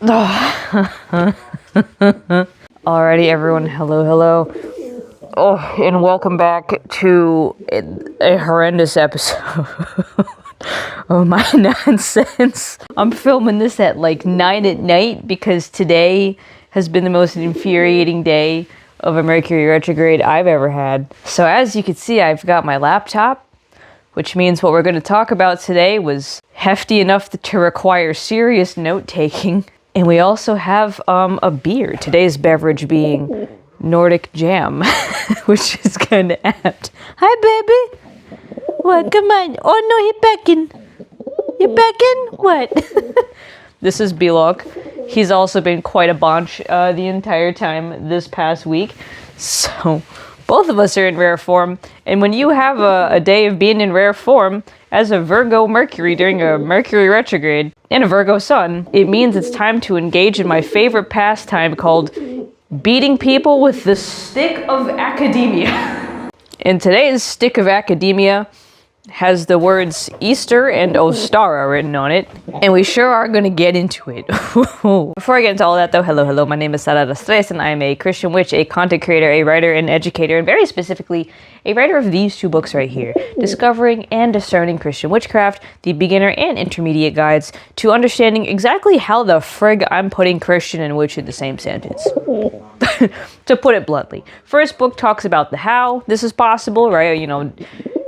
Alrighty, everyone. Hello. Oh, and welcome back to a horrendous episode of my nonsense. I'm filming this at like 9 at night because today has been the most infuriating day of a Mercury retrograde I've ever had. So as you can see, I've got my laptop, which means what we're going to talk about today was hefty enough to require serious note-taking. And we also have a beer. Today's beverage being Nordic Jam, which is kind of apt. Hi, baby. What? Come on. Oh, no, you're back in. You're back in? What? This is Belok. He's also been quite a bunch the entire time this past week. So both of us are in rare form. And when you have a day of being in rare form, as a Virgo Mercury during a Mercury retrograde and a Virgo Sun, it means it's time to engage in my favorite pastime called beating people with the stick of academia. And today's stick of academia has the words Easter and Ostara written on it, and we sure are going to get into it. Before I get into all that though, hello, my name is Sara Rastres, and I am a Christian witch, a content creator, a writer, and educator, and very specifically, a writer of these two books right here, Discovering and Discerning Christian Witchcraft, the beginner and intermediate guides to understanding exactly how the frig I'm putting Christian and witch in the same sentence. To put it bluntly. First book talks about the how this is possible, right? You know,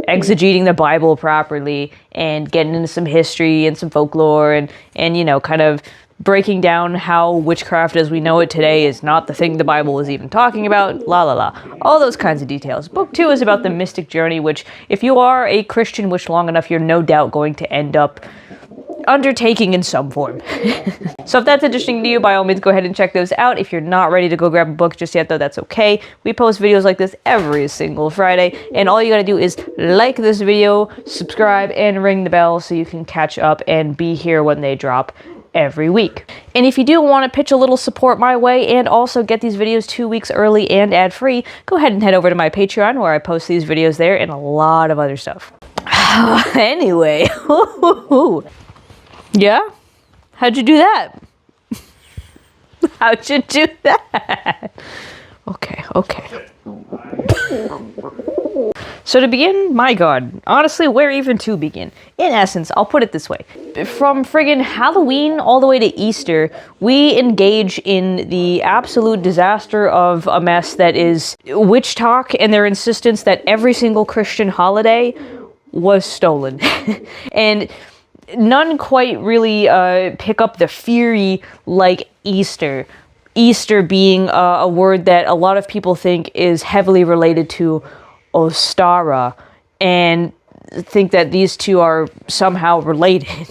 exegeting the Bible properly and getting into some history and some folklore and you know, kind of breaking down how witchcraft as we know it today is not the thing the Bible is even talking about, all those kinds of details. Book 2 is about the mystic journey, which if you are a Christian witch long enough, you're no doubt going to end up undertaking in some form. So if that's interesting to you, by all means go ahead and check those out. If you're not ready to go grab a book just yet though, that's okay. We post videos like this every single Friday, and all you gotta do is like this video, subscribe, and ring the bell so you can catch up and be here when they drop every week. And if you do want to pitch a little support my way and also get these videos 2 weeks early and ad-free, go ahead and head over to my Patreon where I post these videos there and a lot of other stuff. Anyway, yeah? How'd you do that? How'd you do that? Okay. So to begin, my God, honestly, where even to begin? In essence, I'll put it this way. From friggin' Halloween all the way to Easter, we engage in the absolute disaster of a mess that is witch talk and their insistence that every single Christian holiday was stolen. And none quite really pick up the fury like Easter. Easter being a word that a lot of people think is heavily related to Ostara and think that these two are somehow related.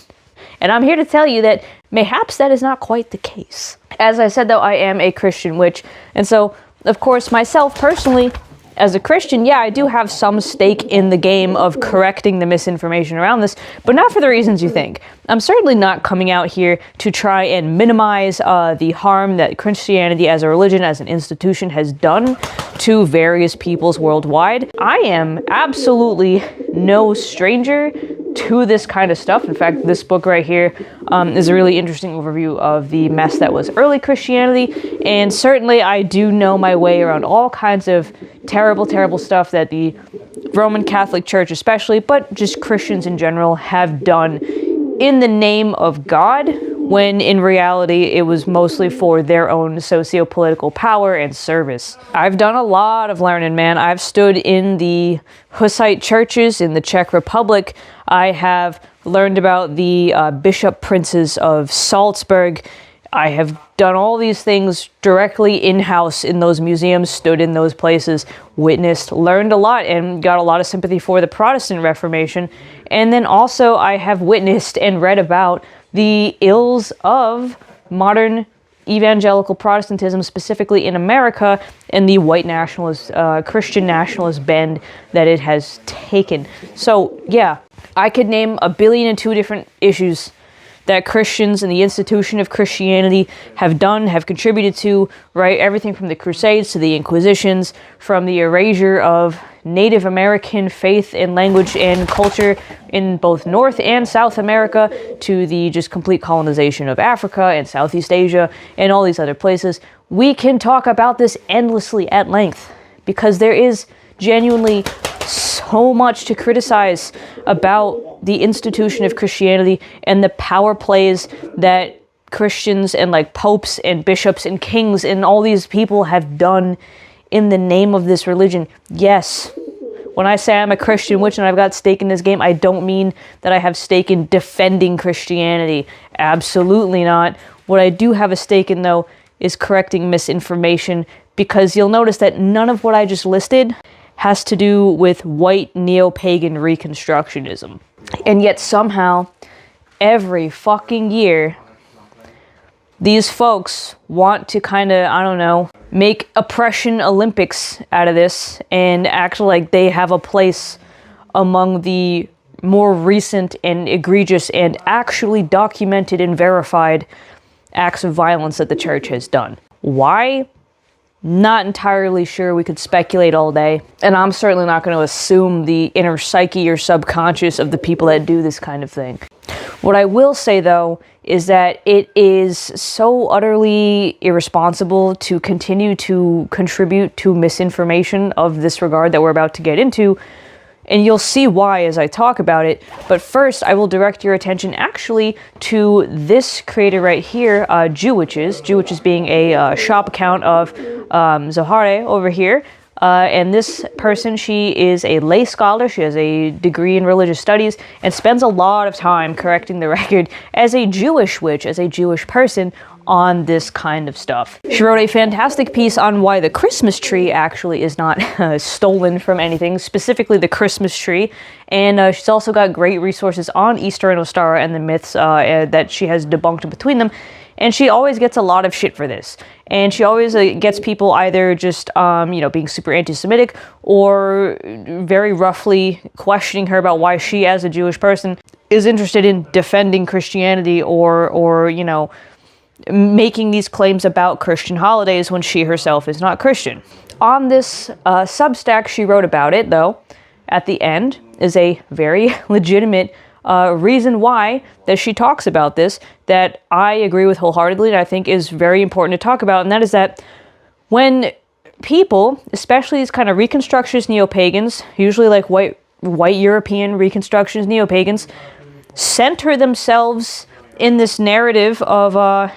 And I'm here to tell you that mayhaps that is not quite the case. As I said though, I am a Christian witch, and so of course myself personally, as a Christian, yeah, I do have some stake in the game of correcting the misinformation around this, but not for the reasons you think. I'm certainly not coming out here to try and minimize the harm that Christianity as a religion, as an institution, has done to various peoples worldwide. I am absolutely no stranger to this kind of stuff. In fact, this book right here is a really interesting overview of the mess that was early Christianity, and certainly I do know my way around all kinds of terrible stuff that the Roman Catholic Church especially, but just Christians in general, have done in the name of God, when in reality it was mostly for their own sociopolitical power and service. I've done a lot of learning, man. I've stood in the Hussite churches in the Czech Republic. I have learned about the bishop princes of Salzburg. I have done all these things directly in-house in those museums, stood in those places, witnessed, learned a lot, and got a lot of sympathy for the Protestant Reformation. And then also I have witnessed and read about the ills of modern evangelical Protestantism, specifically in America, and the white nationalist, Christian nationalist bend that it has taken. So yeah, I could name 1,002 different issues that Christians and the institution of Christianity have done, have contributed to, right? Everything from the Crusades to the Inquisitions, from the erasure of Native American faith and language and culture in both North and South America, to the just complete colonization of Africa and Southeast Asia and all these other places. We can talk about this endlessly at length, because there is genuinely so much to criticize about the institution of Christianity and the power plays that Christians and like popes and bishops and kings and all these people have done in the name of this religion. Yes, when I say I'm a Christian witch and I've got stake in this game, I don't mean that I have stake in defending Christianity. Absolutely not. What I do have a stake in, though, is correcting misinformation, because you'll notice that none of what I just listed has to do with white neo-pagan reconstructionism. And yet somehow, every fucking year, these folks want to kind of, I don't know, make oppression Olympics out of this and act like they have a place among the more recent and egregious and actually documented and verified acts of violence that the church has done. Why? Not entirely sure. We could speculate all day. And I'm certainly not going to assume the inner psyche or subconscious of the people that do this kind of thing. What I will say, though, is that it is so utterly irresponsible to continue to contribute to misinformation of this regard that we're about to get into. And you'll see why as I talk about it. But first, I will direct your attention actually to this creator right here, Jewwitches being a shop account of Zohare over here. And this person, she is a lay scholar. She has a degree in religious studies and spends a lot of time correcting the record as a Jewish witch, as a Jewish person, on this kind of stuff. She wrote a fantastic piece on why the Christmas tree actually is not stolen from anything, specifically the Christmas tree. And she's also got great resources on Easter and Ostara and the myths that she has debunked between them. And she always gets a lot of shit for this. And she always gets people either just, being super anti-Semitic or very roughly questioning her about why she, as a Jewish person, is interested in defending Christianity or making these claims about Christian holidays when she herself is not Christian. On this Substack, she wrote about it, though, at the end, is a very legitimate reason why that she talks about this that I agree with wholeheartedly and I think is very important to talk about, and that is that when people, especially these kind of Reconstructionist neo-pagans, usually like white European Reconstructionist neo-pagans, center themselves in this narrative of,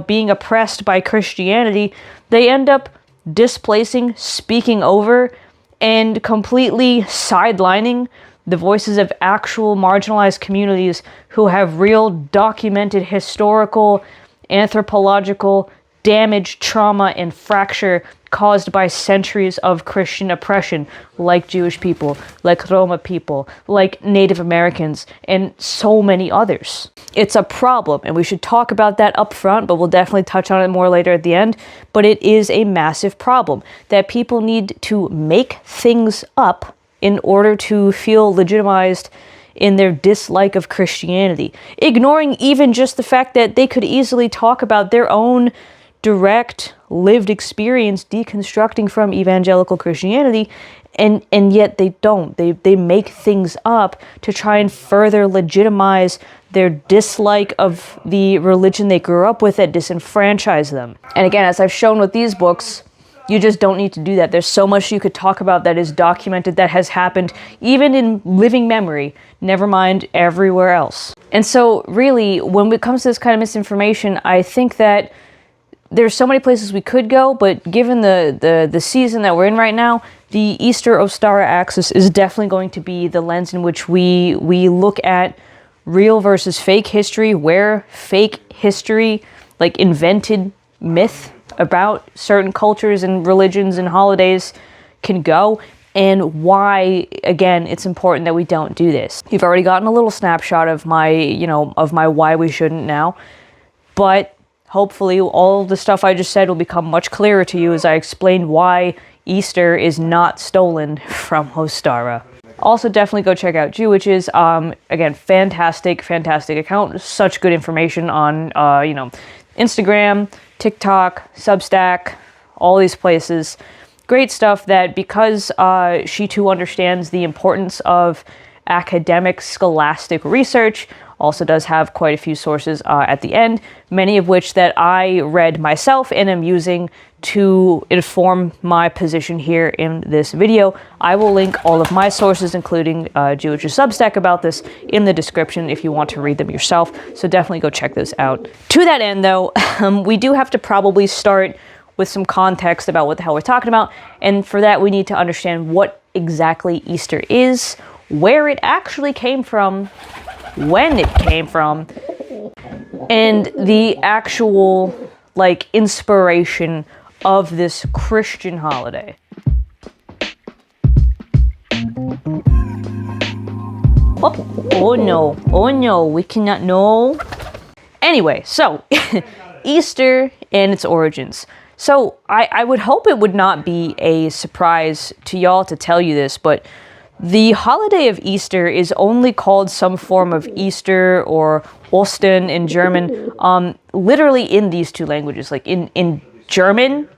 being oppressed by Christianity, they end up displacing, speaking over, and completely sidelining the voices of actual marginalized communities who have real documented historical, anthropological damage, trauma, and fracture caused by centuries of Christian oppression, like Jewish people, like Roma people, like Native Americans, and so many others. It's a problem, and we should talk about that up front, but we'll definitely touch on it more later at the end. But it is a massive problem that people need to make things up in order to feel legitimized in their dislike of Christianity, ignoring even just the fact that they could easily talk about their own direct lived experience deconstructing from evangelical Christianity, and yet they don't. They make things up to try and further legitimize their dislike of the religion they grew up with that disenfranchised them. And again, as I've shown with these books, you just don't need to do that. There's so much you could talk about that is documented, that has happened, even in living memory, never mind everywhere else. And so really, when it comes to this kind of misinformation, I think that there's so many places we could go, but given the season that we're in right now, the Easter-Ostara axis is definitely going to be the lens in which we look at real versus fake history, where fake history, like invented myth about certain cultures and religions and holidays, can go, and why, again, it's important that we don't do this. You've already gotten a little snapshot of my why we shouldn't now, but hopefully all the stuff I just said will become much clearer to you as I explain why Easter is not stolen from Ostara. Also, definitely go check out Jewitch's. Again, fantastic account. Such good information on, Instagram, TikTok, Substack, all these places. Great stuff that, because she too understands the importance of academic scholastic research, also does have quite a few sources at the end, many of which that I read myself and am using to inform my position here in this video. I will link all of my sources, including Jewitch's Substack about this, in the description if you want to read them yourself, so definitely go check those out. To that end, though, we do have to probably start with some context about what the hell we're talking about, and for that we need to understand what exactly Easter is, where it actually came from, when it came from, and the actual, inspiration of this Christian holiday. Oh no, we cannot know. Anyway, so, Easter and its origins. So, I would hope it would not be a surprise to y'all to tell you this, but the holiday of Easter is only called some form of Easter or Ostern in German, literally in these two languages, like in German,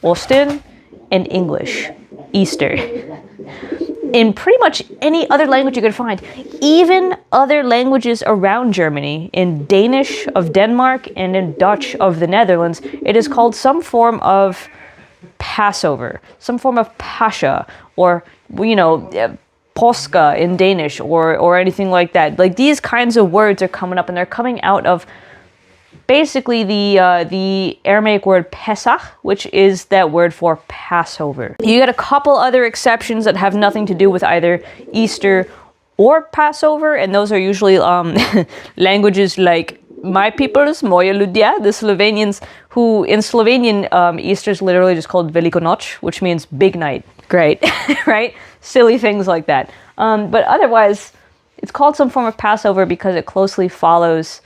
Ostern, and English, Easter. In pretty much any other language you could find, even other languages around Germany, in Danish of Denmark and in Dutch of the Netherlands, it is called some form of Passover, some form of Pascha, or, Påska in Danish, or anything like that. Like, these kinds of words are coming up, and they're coming out of basically the Aramaic word Pesach, which is that word for Passover. You get a couple other exceptions that have nothing to do with either Easter or Passover, and those are usually languages like my people's, moje ľudia, the Slovenians, who in Slovenian, Easter is literally just called Veliko noč, which means big night. Great, right? Silly things like that. But otherwise, it's called some form of Passover because it closely follows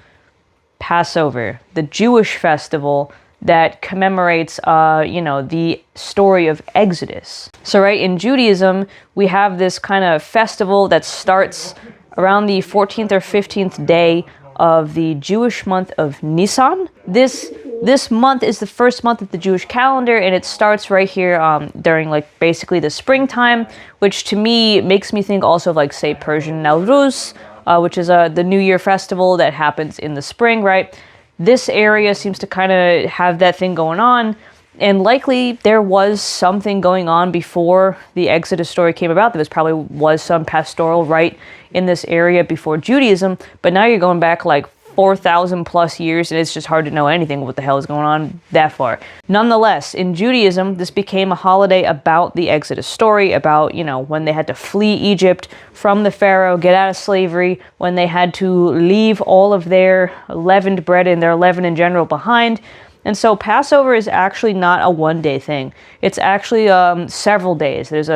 Passover, the Jewish festival that commemorates, the story of Exodus. So, right, in Judaism, we have this kind of festival that starts around the 14th or 15th day of the Jewish month of Nisan. This month is the first month of the Jewish calendar, and it starts right here during basically the springtime, which to me makes me think also of say Persian Nowruz, which is the New Year festival that happens in the spring, right? This area seems to kind of have that thing going on, and likely there was something going on before the Exodus story came about. There probably was some pastoral rite in this area before Judaism, but now you're going back 4,000 plus years, and it's just hard to know anything what the hell is going on that far. Nonetheless, in Judaism, this became a holiday about the Exodus story, about, when they had to flee Egypt from the Pharaoh, get out of slavery, when they had to leave all of their leavened bread and their leaven in general behind. And so Passover is actually not a one-day thing. It's actually several days. There's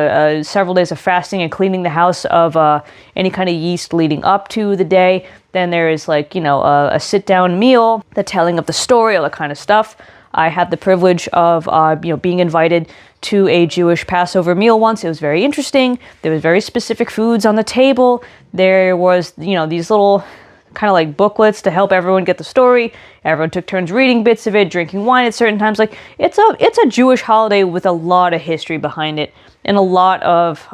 several days of fasting and cleaning the house of any kind of yeast leading up to the day. Then there is a sit-down meal, the telling of the story, all that kind of stuff. I had the privilege of being invited to a Jewish Passover meal once. It was very interesting. There was very specific foods on the table. There was these little kind of booklets to help everyone get the story. Everyone took turns reading bits of it, drinking wine at certain times. It's a Jewish holiday with a lot of history behind it and a lot of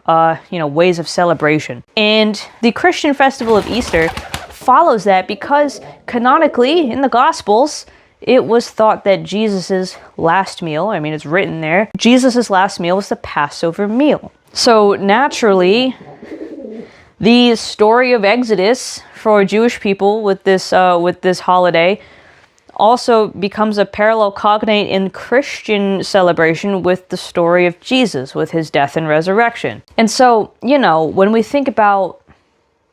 ways of celebration. And the Christian festival of Easter follows that because canonically in the Gospels it was thought that Jesus's last meal, it's written there, Jesus's last meal was the Passover meal. So naturally, the story of Exodus for Jewish people with this holiday also becomes a parallel cognate in Christian celebration with the story of Jesus, with his death and resurrection. And so, when we think about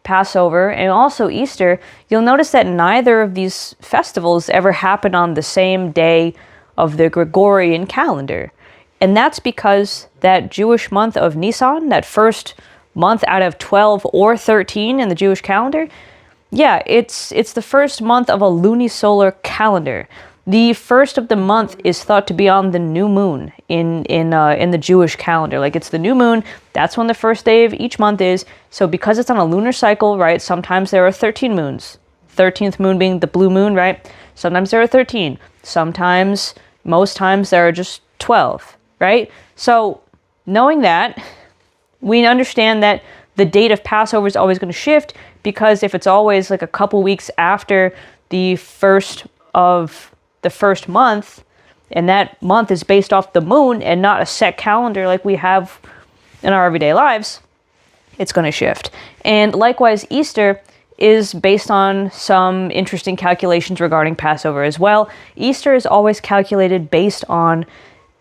Passover and also Easter, you'll notice that neither of these festivals ever happen on the same day of the Gregorian calendar. And that's because that Jewish month of Nisan, that first month out of 12 or 13 in the Jewish calendar, it's the first month of a lunisolar calendar. The first of the month is thought to be on the new moon in the Jewish calendar. Like, it's the new moon. That's when the first day of each month is. So because it's on a lunar cycle, right? Sometimes there are 13 moons. 13th moon being the blue moon, right? Sometimes there are 13. Sometimes, most times, there are just 12, right? So knowing that, we understand that the date of Passover is always going to shift, because if it's always like a couple weeks after the first of the first month, and that month is based off the moon and not a set calendar like we have in our everyday lives, it's going to shift. And likewise, Easter is based on some interesting calculations regarding Passover as well. Easter is always calculated based on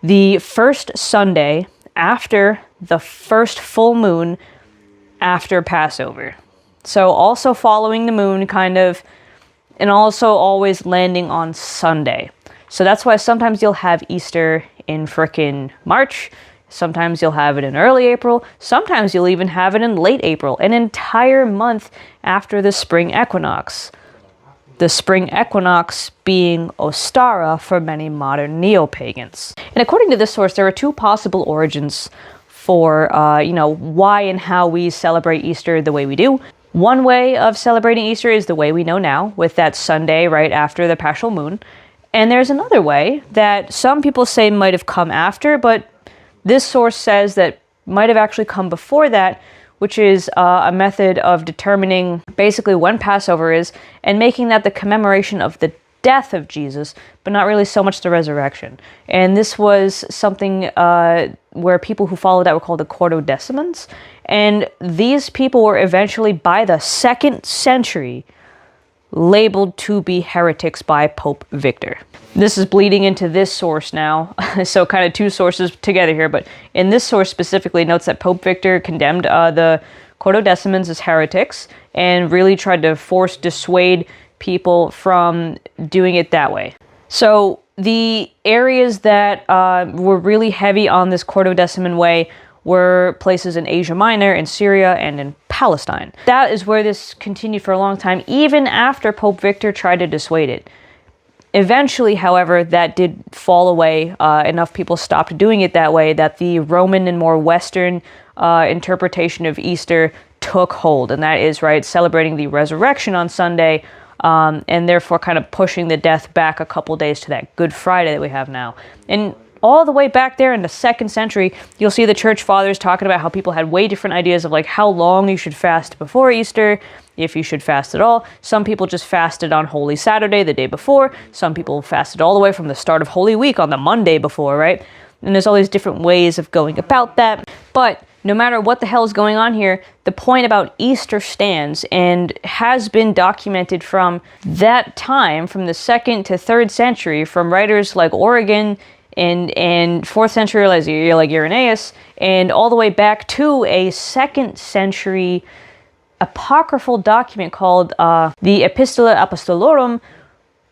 the first Sunday after the first full moon after Passover. So also following the moon, kind of, and also always landing on Sunday. So that's why sometimes you'll have Easter in frickin' March. Sometimes you'll have it in early April. Sometimes you'll even have it in late April, an entire month after the spring equinox. The spring equinox being Ostara for many modern neo-pagans. And according to this source, there are two possible origins for, why and how we celebrate Easter the way we do. One way of celebrating Easter is the way we know now, with that Sunday right after the paschal moon. And there's another way that some people say might have come after, but this source says that might have actually come before that, which is a method of determining basically when Passover is and making that the commemoration of the death of Jesus, but not really so much the resurrection. And this was something where people who followed that were called the Quartodecimans. And these people were eventually, by the 2nd century, labeled to be heretics by Pope Victor. This is bleeding into this source now, so kind of two sources together here, but in this source specifically notes that Pope Victor condemned the Quartodecimans as heretics and really tried to dissuade people from doing it that way. So the areas that were really heavy on this Quartodeciman way were places in Asia Minor, in Syria, and in Palestine. That is where this continued for a long time, even after Pope Victor tried to dissuade it. Eventually, however, that did fall away. Enough people stopped doing it that way that the Roman and more Western interpretation of Easter took hold. And that is, right, celebrating the resurrection on Sunday, and therefore kind of pushing the death back a couple days to that Good Friday that we have now. And all the way back there in the 2nd century, you'll see the church fathers talking about how people had way different ideas of like how long you should fast before Easter, if you should fast at all. Some people just fasted on Holy Saturday, the day before. Some people fasted all the way from the start of Holy Week on the Monday before, right? And there's all these different ways of going about that. But no matter what the hell is going on here, the point about Easter stands and has been documented from that time, from the 2nd to 3rd century, from writers like Origen and 4th century like Irenaeus, and all the way back to a 2nd century apocryphal document called the Epistola Apostolorum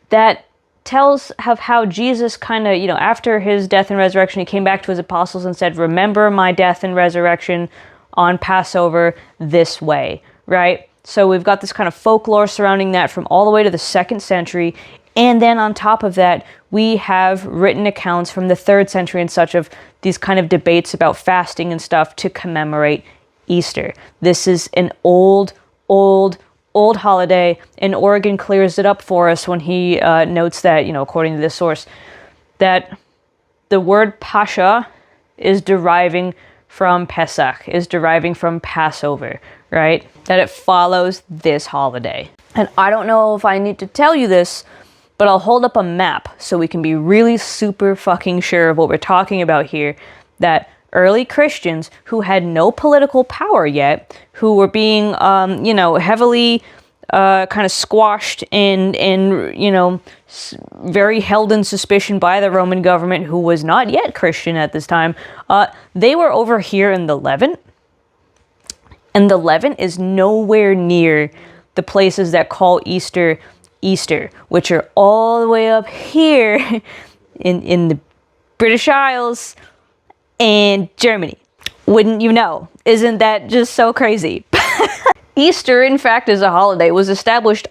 that tells of how Jesus kind of, after his death and resurrection, he came back to his apostles and said, remember my death and resurrection on Passover this way, right? So we've got this kind of folklore surrounding that from all the way to the 2nd century. And then on top of that, we have written accounts from the 3rd century and such of these kind of debates about fasting and stuff to commemorate Easter. This is an old holiday, and Origen clears it up for us when he notes that, according to this source, that the word Pascha is deriving from Pesach, is deriving from Passover, right? That it follows this holiday. And I don't know if I need to tell you this, but I'll hold up a map so we can be really super fucking sure of what we're talking about here, that early Christians who had no political power yet, who were being, heavily kind of squashed and very held in suspicion by the Roman government, who was not yet Christian at this time, they were over here in the Levant. And the Levant is nowhere near the places that call Easter, which are all the way up here in the British Isles and Germany. Wouldn't you know? Isn't that just so crazy? Easter, in fact, is a holiday. It was established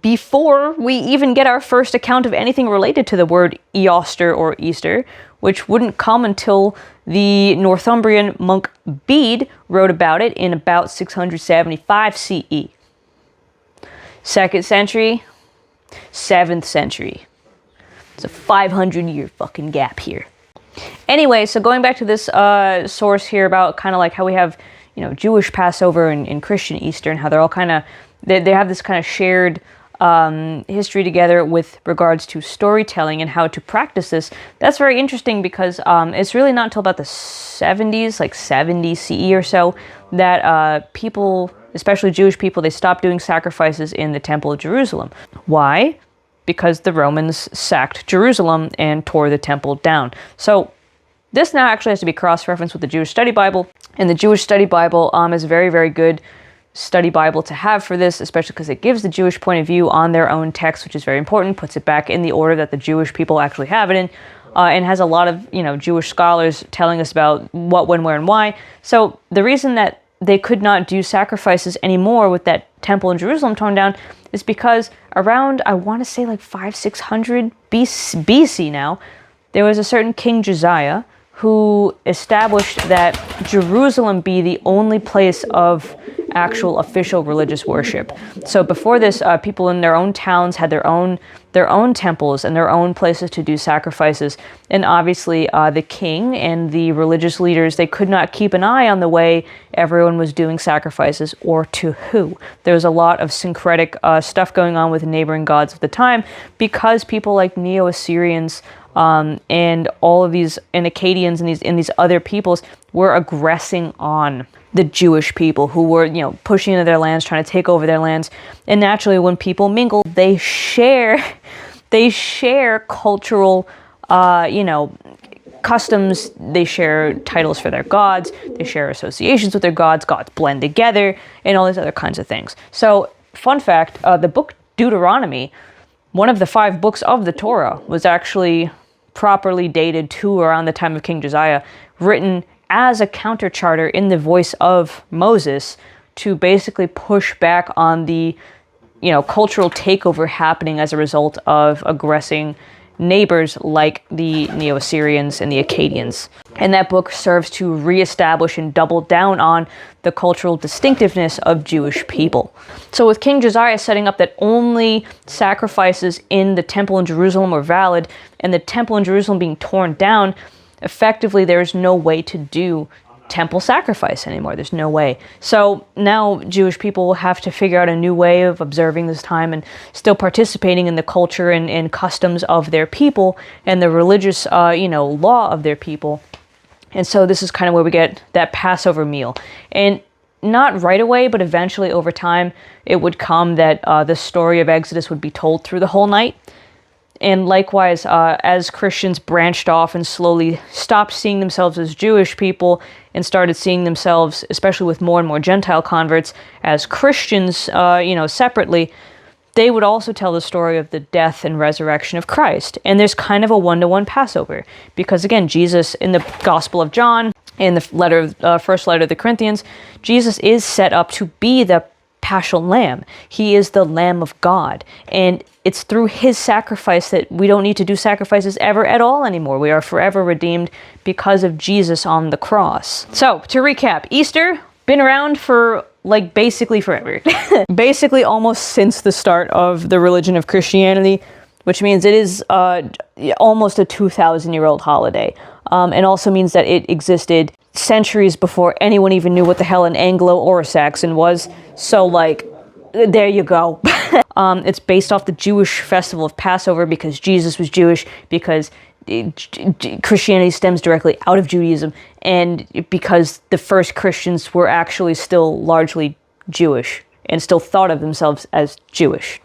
before we even get our first account of anything related to the word Eoster or Easter, which wouldn't come until the Northumbrian monk Bede wrote about it in about 675 CE. 2nd century, 7th century. It's a 500-year fucking gap here. Anyway, so going back to this source here about kind of like how we have, Jewish Passover and Christian Easter, and how they're all kind of, they have this kind of shared history together with regards to storytelling and how to practice this. That's very interesting because it's really not until about the 70s, like 70 CE or so, that people, especially Jewish people, they stopped doing sacrifices in the Temple of Jerusalem. Why? Because the Romans sacked Jerusalem and tore the temple down. So this now actually has to be cross-referenced with the Jewish Study Bible. And the Jewish Study Bible is a very, very good study Bible to have for this, especially because it gives the Jewish point of view on their own text, which is very important, puts it back in the order that the Jewish people actually have it in, and has a lot of, Jewish scholars telling us about what, when, where, and why. So the reason that they could not do sacrifices anymore with that temple in Jerusalem torn down is because around, I want to say like 500-600 BC now, there was a certain King Josiah who established that Jerusalem be the only place of actual official religious worship. So before this, people in their own towns had their own temples and their own places to do sacrifices. And obviously the king and the religious leaders, they could not keep an eye on the way everyone was doing sacrifices or to who. There was a lot of syncretic stuff going on with neighboring gods of the time because people like Neo-Assyrians and all of these, and Akkadians and these other peoples were aggressing on the Jewish people who were, pushing into their lands, trying to take over their lands. And naturally, when people mingle, they share cultural, customs. They share titles for their gods. They share associations with their gods. Gods blend together, and all these other kinds of things. So, fun fact: the book Deuteronomy, one of the 5 books of the Torah, was actually properly dated to around the time of King Josiah, written as a counter charter in the voice of Moses to basically push back on the, cultural takeover happening as a result of aggressing neighbors like the Neo-Assyrians and the Akkadians. And that book serves to reestablish and double down on the cultural distinctiveness of Jewish people. So with King Josiah setting up that only sacrifices in the temple in Jerusalem were valid, and the temple in Jerusalem being torn down, effectively there's no way to do temple sacrifice anymore. There's no way. So now Jewish people will have to figure out a new way of observing this time and still participating in the culture and customs of their people and the religious, law of their people. And so this is kind of where we get that Passover meal. And not right away, but eventually over time, it would come that the story of Exodus would be told through the whole night. And likewise, as Christians branched off and slowly stopped seeing themselves as Jewish people and started seeing themselves, especially with more and more Gentile converts, as Christians, separately, they would also tell the story of the death and resurrection of Christ. And there's kind of a one-to-one Passover. Because again, Jesus, in the Gospel of John, in the first letter of the Corinthians, Jesus is set up to be the Paschal Lamb. He is the Lamb of God. And it's through his sacrifice that we don't need to do sacrifices ever at all anymore. We are forever redeemed because of Jesus on the cross. So, to recap, Easter, been around for basically forever. Basically almost since the start of the religion of Christianity, which means it is almost a 2,000-year-old holiday. And also means that it existed centuries before anyone even knew what the hell an Anglo or a Saxon was. So, there you go. It's based off the Jewish festival of Passover because Jesus was Jewish, because Christianity stems directly out of Judaism, and because the first Christians were actually still largely Jewish and still thought of themselves as Jewish.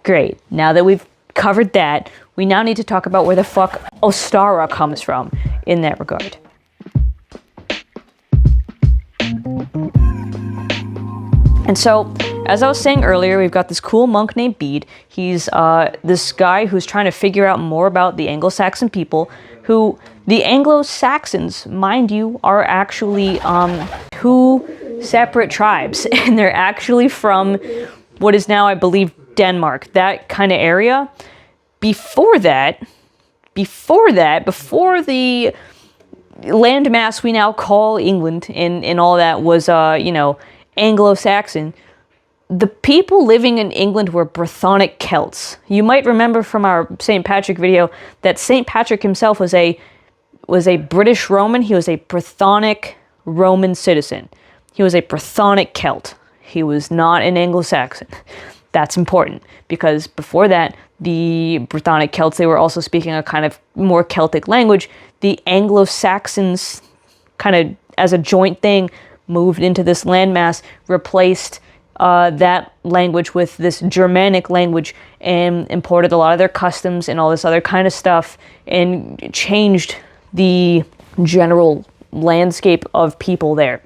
Great. Now that we've covered that, we now need to talk about where the fuck Ostara comes from in that regard. And so, as I was saying earlier, we've got this cool monk named Bede. He's this guy who's trying to figure out more about the Anglo-Saxon people, who the Anglo-Saxons, mind you, are actually who separate tribes, and they're actually from what is now, I believe, Denmark, that kind of area. Before the landmass we now call England and all that was, Anglo-Saxon, the people living in England were Brythonic Celts. You might remember from our St. Patrick video that St. Patrick himself was a British Roman. He was a Brythonic Roman citizen. He was a Brythonic Celt. He was not an Anglo-Saxon. That's important because before that, the Brythonic Celts, they were also speaking a kind of more Celtic language. The Anglo-Saxons, kind of as a joint thing, moved into this landmass, replaced that language with this Germanic language, and imported a lot of their customs and all this other kind of stuff, and changed the general landscape of people there.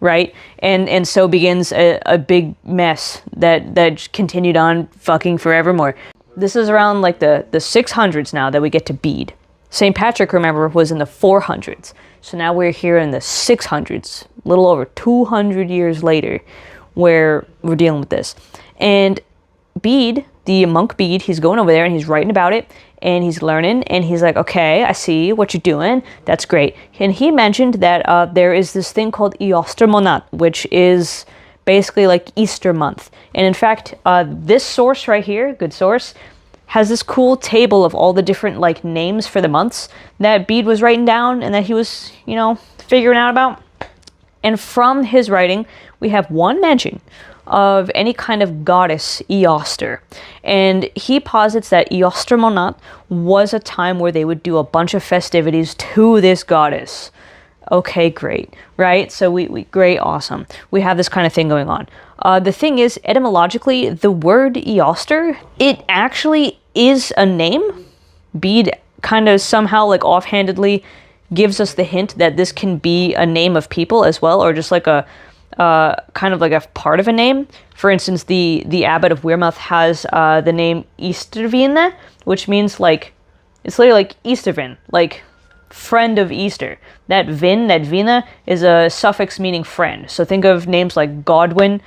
Right? And so begins a big mess that continued on fucking forevermore. This is around like the 600s now that we get to Bede. St. Patrick, remember, was in the 400s. So now we're here in the 600s, a little over 200 years later, where we're dealing with this. And Bede, the monk Bede, he's going over there and he's writing about it, and he's learning, and he's like, okay, I see what you're doing. That's great. And he mentioned that there is this thing called Eostermonat, which is basically like Easter month. And in fact, this source right here, good source, has this cool table of all the different like names for the months that Bede was writing down and that he was, figuring out about. And from his writing, we have one mention of any kind of goddess Eoster. And he posits that Eostermonat was a time where they would do a bunch of festivities to this goddess. Okay, great, right? So we great, awesome. We have this kind of thing going on. The thing is, etymologically, the word Eoster, it actually is a name. Bede kind of somehow like offhandedly gives us the hint that this can be a name of people as well, or just like a kind of like a part of a name. For instance, the abbot of Wearmouth has the name Eastervine, which means like, it's literally like Eastervin, like friend of Easter. That vina, is a suffix meaning friend. So think of names like Godwin.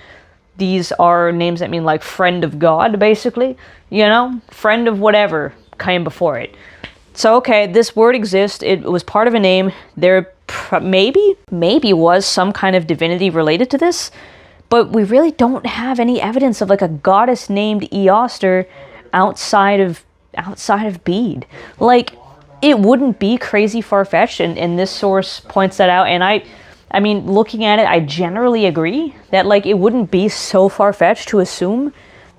These are names that mean like friend of God, basically. Friend of whatever came before it. So, okay, this word exists. It was part of a name. There maybe was some kind of divinity related to this, but we really don't have any evidence of like a goddess named Eoster outside of Bede. Like, it wouldn't be crazy far-fetched, and this source points that out, and I mean, looking at it, I generally agree that like it wouldn't be so far-fetched to assume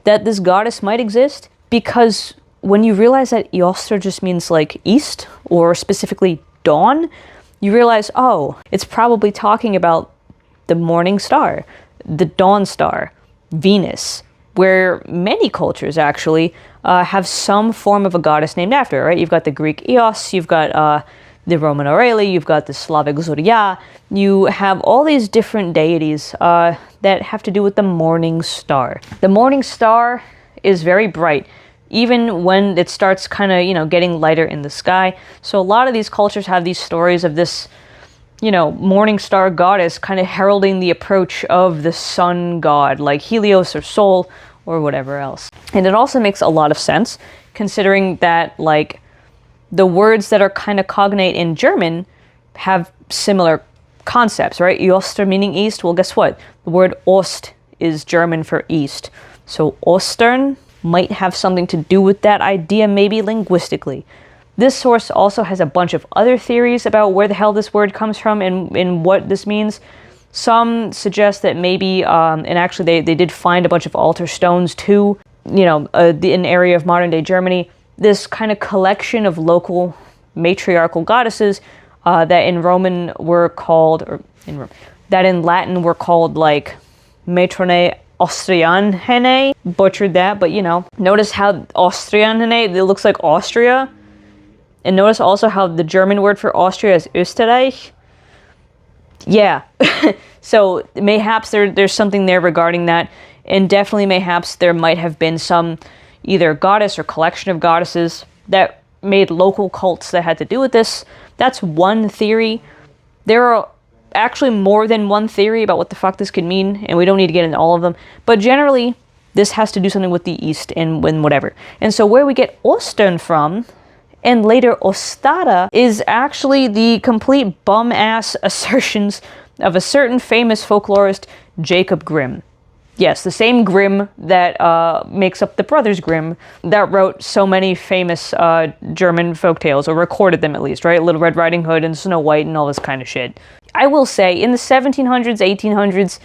that this goddess might exist, because when you realize that Eoster just means like east, or specifically dawn, you realize, oh, it's probably talking about the morning star, the dawn star, Venus, where many cultures actually have some form of a goddess named after her, right? You've got the Greek Eos, you've got the Roman Aurelia, you've got the Slavic Zoria, you have all these different deities that have to do with the morning star. The morning star is very bright, even when it starts kind of, getting lighter in the sky. So a lot of these cultures have these stories of this, morning star goddess kind of heralding the approach of the sun god, like Helios or Sol or whatever else. And it also makes a lot of sense, considering that, like, the words that are kind of cognate in German have similar concepts, right? Oster meaning east. Well, guess what? The word Ost is German for east. So Ostern might have something to do with that idea, maybe linguistically. This source also has a bunch of other theories about where the hell this word comes from and what this means. Some suggest that maybe, and actually they did find a bunch of altar stones too, an area of modern day Germany. This kind of collection of local matriarchal goddesses that in Roman were called, that in Latin were called like matrone Austrianhene. Butchered that, but notice how Austrianhene, it looks like Austria. And notice also how the German word for Austria is Österreich. Yeah. So mayhaps there's something there regarding that, and definitely mayhaps there might have been some either goddess or collection of goddesses that made local cults that had to do with this. That's one theory. There are actually more than one theory about what the fuck this could mean, and we don't need to get into all of them, but generally, this has to do something with the East and whatever. And so where we get Ostern from, and later Ostara, is actually the complete bum-ass assertions of a certain famous folklorist, Jacob Grimm. Yes, the same Grimm that makes up the Brothers Grimm that wrote so many famous German folktales, or recorded them at least, right? Little Red Riding Hood and Snow White and all this kind of shit. I will say, in the 1700s, 1800s,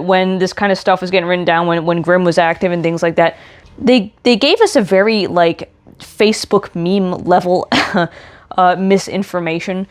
when this kind of stuff was getting written down, when Grimm was active and things like that, they gave us a very, like, Facebook meme level misinformation.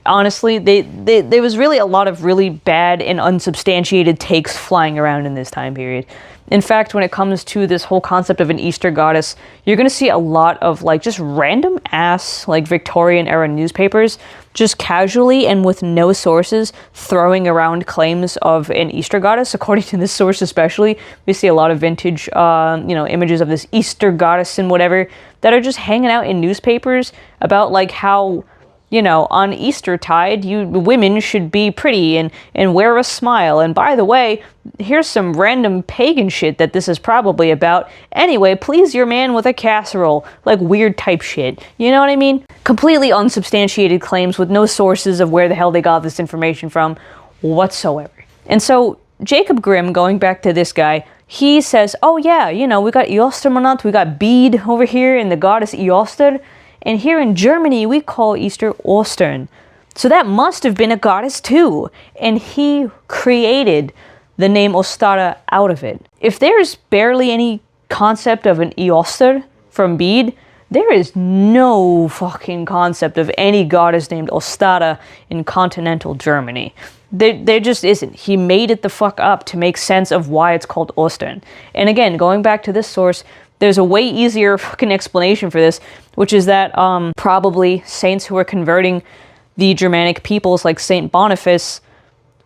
Honestly, there was really a lot of really bad and unsubstantiated takes flying around in this time period. In fact, when it comes to this whole concept of an Easter goddess, you're going to see a lot of, like, just random ass, like, Victorian era newspapers just casually and with no sources throwing around claims of an Easter goddess. According to this source especially, we see a lot of vintage, images of this Easter goddess and whatever that are just hanging out in newspapers about, like, how, on Eastertide, you women should be pretty and wear a smile. And by the way, here's some random pagan shit that this is probably about. Anyway, please your man with a casserole. Like, weird type shit. You know what I mean? Completely unsubstantiated claims with no sources of where the hell they got this information from whatsoever. And so, Jacob Grimm, going back to this guy, he says, oh yeah, we got Eostermonat, we got Bede over here, and the goddess Eoster. And here in Germany, we call Easter Ostern. So that must have been a goddess too. And he created the name Ostara out of it. If there's barely any concept of an Eoster from Bede, there is no fucking concept of any goddess named Ostara in continental Germany. There just isn't. He made it the fuck up to make sense of why it's called Ostern. And again, going back to this source, there's a way easier fucking explanation for this, which is that probably saints who were converting the Germanic peoples, like Saint Boniface,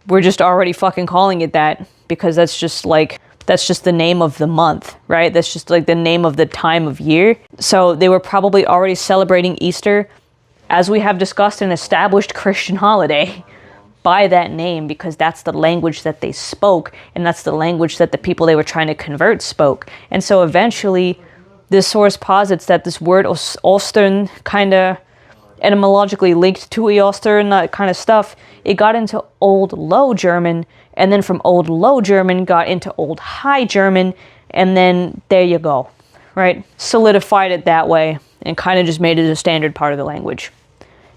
were just already fucking calling it that, because that's just the name of the month, right? That's just like the name of the time of year. So they were probably already celebrating Easter, as we have discussed, an established Christian holiday, by that name, because that's the language that they spoke, and that's the language that the people they were trying to convert spoke. And so eventually, this source posits that this word Ostern, kind of etymologically linked to Eoster and that kind of stuff, it got into Old Low German, and then from Old Low German got into Old High German, and then there you go, right? Solidified it that way, and kind of just made it a standard part of the language.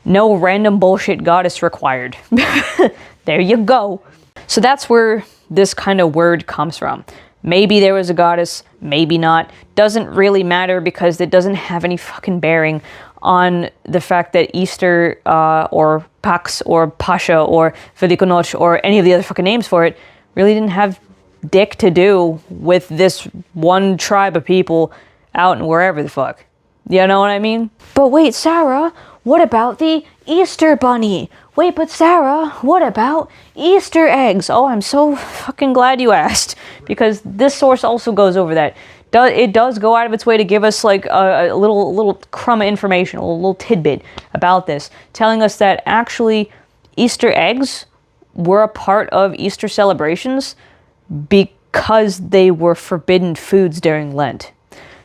No random bullshit goddess required. There you go. So that's where this kind of word comes from. Maybe there was a goddess, maybe not. Doesn't really matter, because it doesn't have any fucking bearing on the fact that Easter or Pax or Pascha or Velikonoc or any of the other fucking names for it really didn't have dick to do with this one tribe of people out and wherever the fuck. You know what I mean? But wait, Sarah, what about the Easter Bunny? Wait, but Sarah, what about Easter eggs? Oh, I'm so fucking glad you asked, because this source also goes over that. It does go out of its way to give us like a little crumb of information, a little tidbit about this, telling us that actually Easter eggs were a part of Easter celebrations because they were forbidden foods during Lent.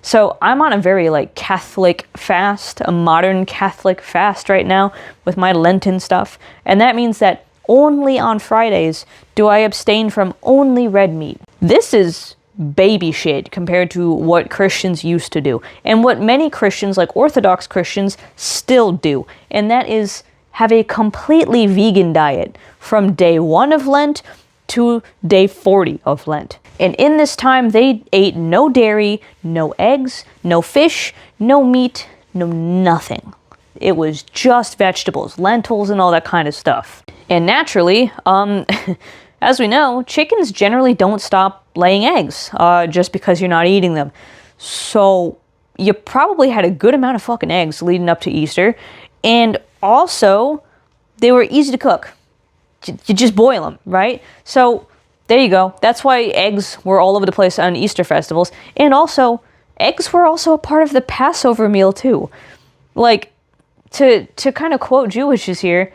So I'm on a very Catholic fast, a modern Catholic fast right now with my Lenten stuff. And that means that only on Fridays do I abstain from only red meat. This is baby shit compared to what Christians used to do. And what many Christians, like Orthodox Christians, still do. And that is have a completely vegan diet from day 1 of Lent to day 40 of Lent. And in this time, they ate no dairy, no eggs, no fish, no meat, no nothing. It was just vegetables, lentils, and all that kind of stuff. And naturally, as we know, chickens generally don't stop laying eggs just because you're not eating them. So you probably had a good amount of fucking eggs leading up to Easter. And also, they were easy to cook. You just boil them, right? So there you go. That's why eggs were all over the place on Easter festivals. And also, eggs were also a part of the Passover meal too. Like, to kind of quote Jewishes here,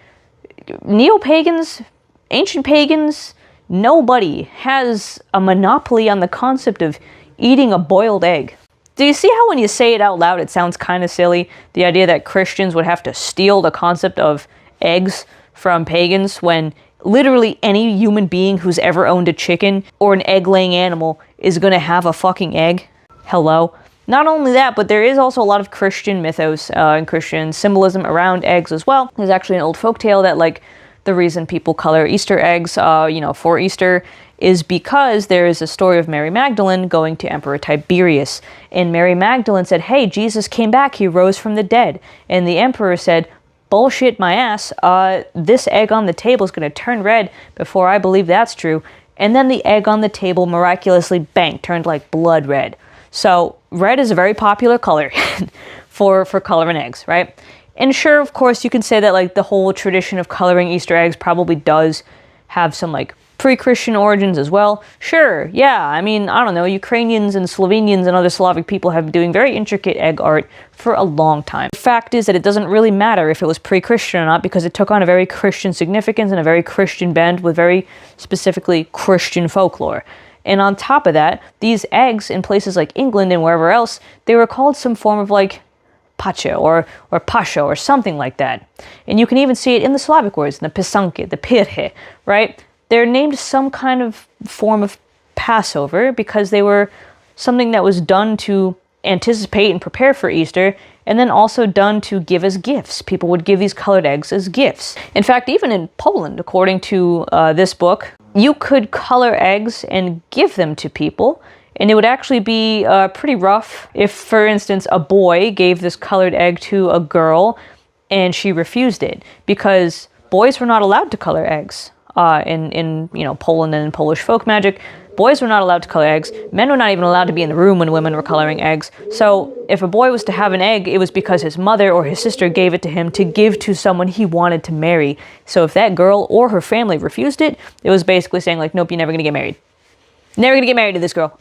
neo-pagans, ancient pagans, nobody has a monopoly on the concept of eating a boiled egg. Do you see how when you say it out loud, it sounds kind of silly? The idea that Christians would have to steal the concept of eggs from pagans when literally any human being who's ever owned a chicken or an egg-laying animal is going to have a fucking egg. Hello? Not only that, but there is also a lot of Christian mythos and Christian symbolism around eggs as well. There's actually an old folktale that, like, the reason people color Easter eggs, for Easter is because there is a story of Mary Magdalene going to Emperor Tiberius. And Mary Magdalene said, hey, Jesus came back, he rose from the dead. And the emperor said, bullshit my ass, this egg on the table is going to turn red before I believe that's true. And then the egg on the table miraculously, bang, turned like blood red. So red is a very popular color for coloring eggs, right? And sure, of course, you can say that like the whole tradition of coloring Easter eggs probably does have some like pre-Christian origins as well. Sure, yeah, I mean, I don't know, Ukrainians and Slovenians and other Slavic people have been doing very intricate egg art for a long time. The fact is that it doesn't really matter if it was pre-Christian or not because it took on a very Christian significance and a very Christian bend with very specifically Christian folklore. And on top of that, these eggs in places like England and wherever else, they were called some form of like pacha or pasha or something like that. And you can even see it in the Slavic words, the pisanke, the pirhe, right? They're named some kind of form of Passover because they were something that was done to anticipate and prepare for Easter, and then also done to give as gifts. People would give these colored eggs as gifts. In fact, even in Poland, according to this book, you could color eggs and give them to people, and it would actually be pretty rough if, for instance, a boy gave this colored egg to a girl and she refused it, because boys were not allowed to color eggs. In Poland and in Polish folk magic, boys were not allowed to color eggs. Men were not even allowed to be in the room when women were coloring eggs. So if a boy was to have an egg, it was because his mother or his sister gave it to him to give to someone he wanted to marry. So if that girl or her family refused it, it was basically saying like, nope, you're never gonna get married. Never gonna get married to this girl.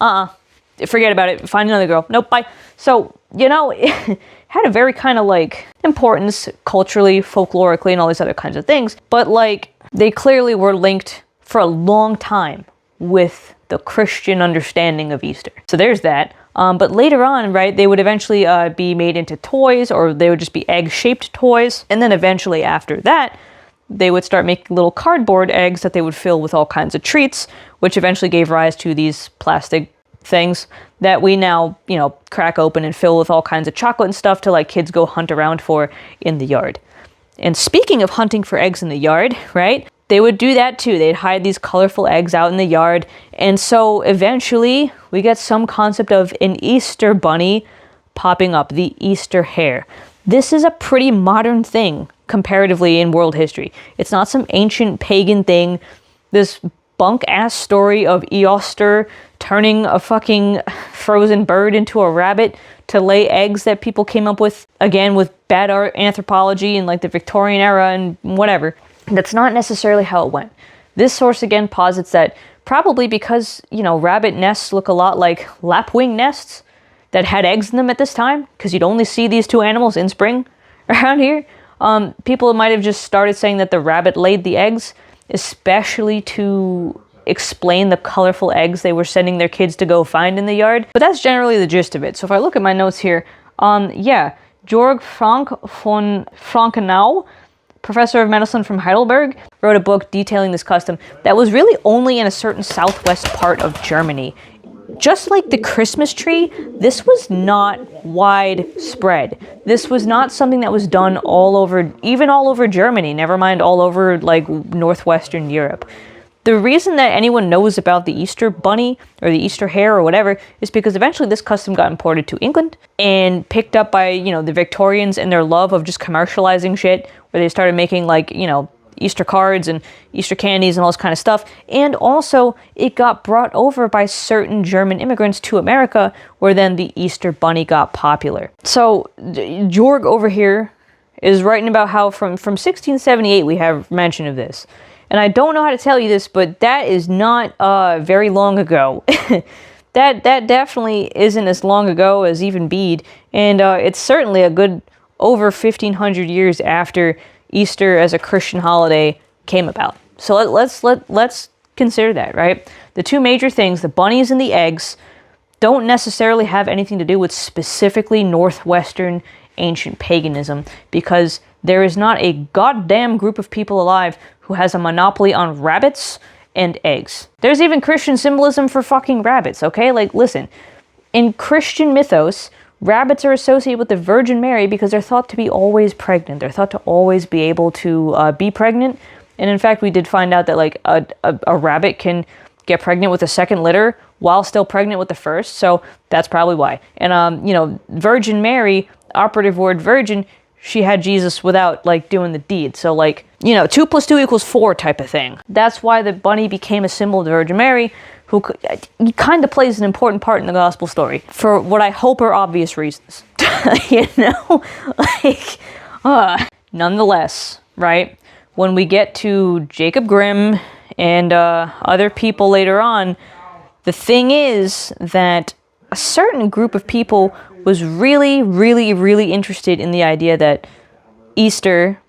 Forget about it. Find another girl. Nope, bye. So, it had a very kind of like importance culturally, folklorically, and all these other kinds of things. But like, they clearly were linked for a long time with the Christian understanding of Easter. So there's that. But later on, right, they would eventually be made into toys, or they would just be egg-shaped toys. And then eventually after that, they would start making little cardboard eggs that they would fill with all kinds of treats, which eventually gave rise to these plastic things that we now, crack open and fill with all kinds of chocolate and stuff to like kids go hunt around for in the yard. And speaking of hunting for eggs in the yard, right, they would do that too. They'd hide these colorful eggs out in the yard. And so eventually we get some concept of an Easter bunny popping up, the Easter hare. This is a pretty modern thing comparatively in world history. It's not some ancient pagan thing. This bunk-ass story of Eoster turning a fucking frozen bird into a rabbit to lay eggs that people came up with, again, with bad art anthropology in like the Victorian era and whatever. That's not necessarily how it went. This source again posits that probably because, rabbit nests look a lot like lapwing nests that had eggs in them at this time, because you'd only see these two animals in spring around here, people might have just started saying that the rabbit laid the eggs, especially to explain the colorful eggs they were sending their kids to go find in the yard. But that's generally the gist of it. So if I look at my notes here, Georg Frank von Frankenau, professor of medicine from Heidelberg, wrote a book detailing this custom that was really only in a certain southwest part of Germany. Just like the Christmas tree, this was not widespread. This was not something that was done all over Germany, never mind all over like northwestern Europe. The reason that anyone knows about the Easter bunny or the Easter hare or whatever is because eventually this custom got imported to England and picked up by, the Victorians and their love of just commercializing shit, where they started making like, Easter cards and Easter candies and all this kind of stuff. And also it got brought over by certain German immigrants to America, where then the Easter bunny got popular. So Georg over here is writing about how from 1678 we have mention of this. And I don't know how to tell you this, but that is not very long ago. That definitely isn't as long ago as even Bede. And it's certainly a good over 1,500 years after Easter as a Christian holiday came about. So let's consider that, right? The two major things, the bunnies and the eggs, don't necessarily have anything to do with specifically Northwestern ancient paganism, because there is not a goddamn group of people alive who has a monopoly on rabbits and eggs. There's even Christian symbolism for fucking rabbits, okay? Like, listen, in Christian mythos, rabbits are associated with the Virgin Mary because they're thought to be always pregnant. They're thought to always be able to be pregnant. And in fact, we did find out that like a rabbit can get pregnant with a second litter while still pregnant with the first. So that's probably why. And, Virgin Mary, operative word virgin, she had Jesus without like doing the deed. So like, 2 + 2 = 4 type of thing. That's why the bunny became a symbol of the Virgin Mary, who kind of plays an important part in the gospel story for what I hope are obvious reasons. Nonetheless, right? When we get to Jacob Grimm and other people later on, the thing is that a certain group of people was really, really, really interested in the idea that Easter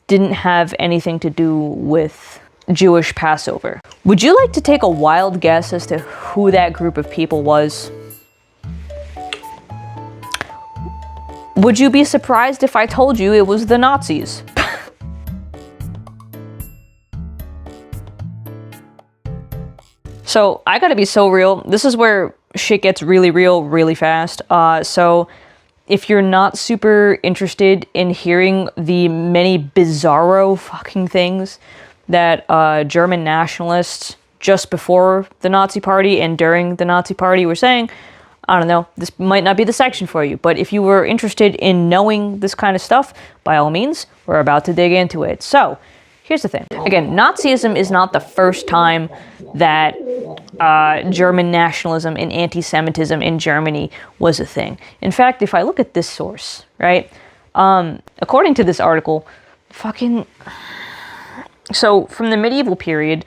didn't have anything to do with Jewish Passover. Would you like to take a wild guess as to who that group of people was? Would you be surprised if I told you it was the Nazis? So, I gotta be so real. This is where shit gets really real really fast. So, if you're not super interested in hearing the many bizarro fucking things that German nationalists just before the Nazi Party and during the Nazi Party were saying, I don't know, this might not be the section for you. But if you were interested in knowing this kind of stuff, by all means, we're about to dig into it. So, here's the thing. Again, Nazism is not the first time that German nationalism and anti-Semitism in Germany was a thing. In fact, if I look at this source, right, according to this article, so from the medieval period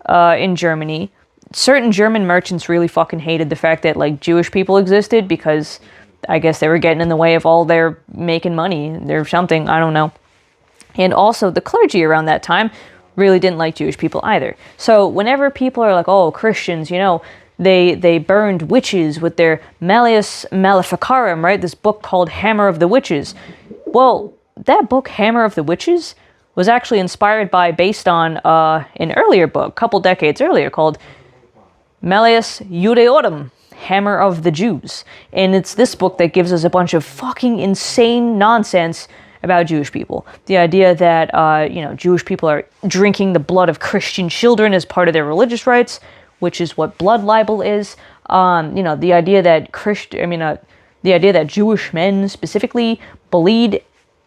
in Germany, certain German merchants really fucking hated the fact that like Jewish people existed because I guess they were getting in the way of all their making money or something, I don't know. And also the clergy around that time really didn't like Jewish people either. So whenever people are like, oh, Christians, they burned witches with their Malleus Maleficarum, right? This book called Hammer of the Witches. Well, that book, Hammer of the Witches, was actually based on an earlier book, a couple decades earlier, called Malleus Judaeorum, Hammer of the Jews. And it's this book that gives us a bunch of fucking insane nonsense about Jewish people. The idea that, Jewish people are drinking the blood of Christian children as part of their religious rites, which is what blood libel is. The idea that the idea that Jewish men specifically bleed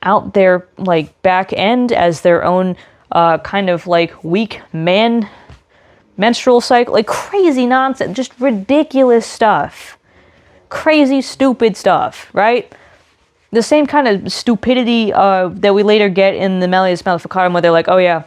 out their, like, back end as their own, kind of, like, weak menstrual cycle. Like, crazy nonsense. Just ridiculous stuff. Crazy, stupid stuff, right? The same kind of stupidity that we later get in the Malleus Maleficarum, where they're like, oh yeah,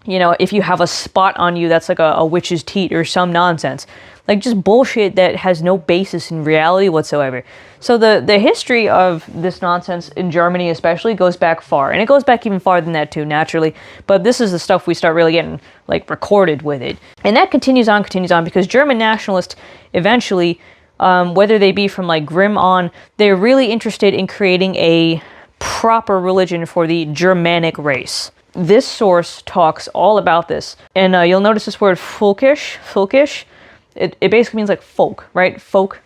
if you have a spot on you, that's like a witch's teat or some nonsense. Like, just bullshit that has no basis in reality whatsoever. So the history of this nonsense in Germany especially goes back far. And it goes back even farther than that too, naturally. But this is the stuff we start really getting, like, recorded with it. And that continues on, because German nationalists eventually, whether they be from like Grimm on, they're really interested in creating a proper religion for the Germanic race. This source talks all about this. And you'll notice this word folkish. It basically means like folk, right? Folk,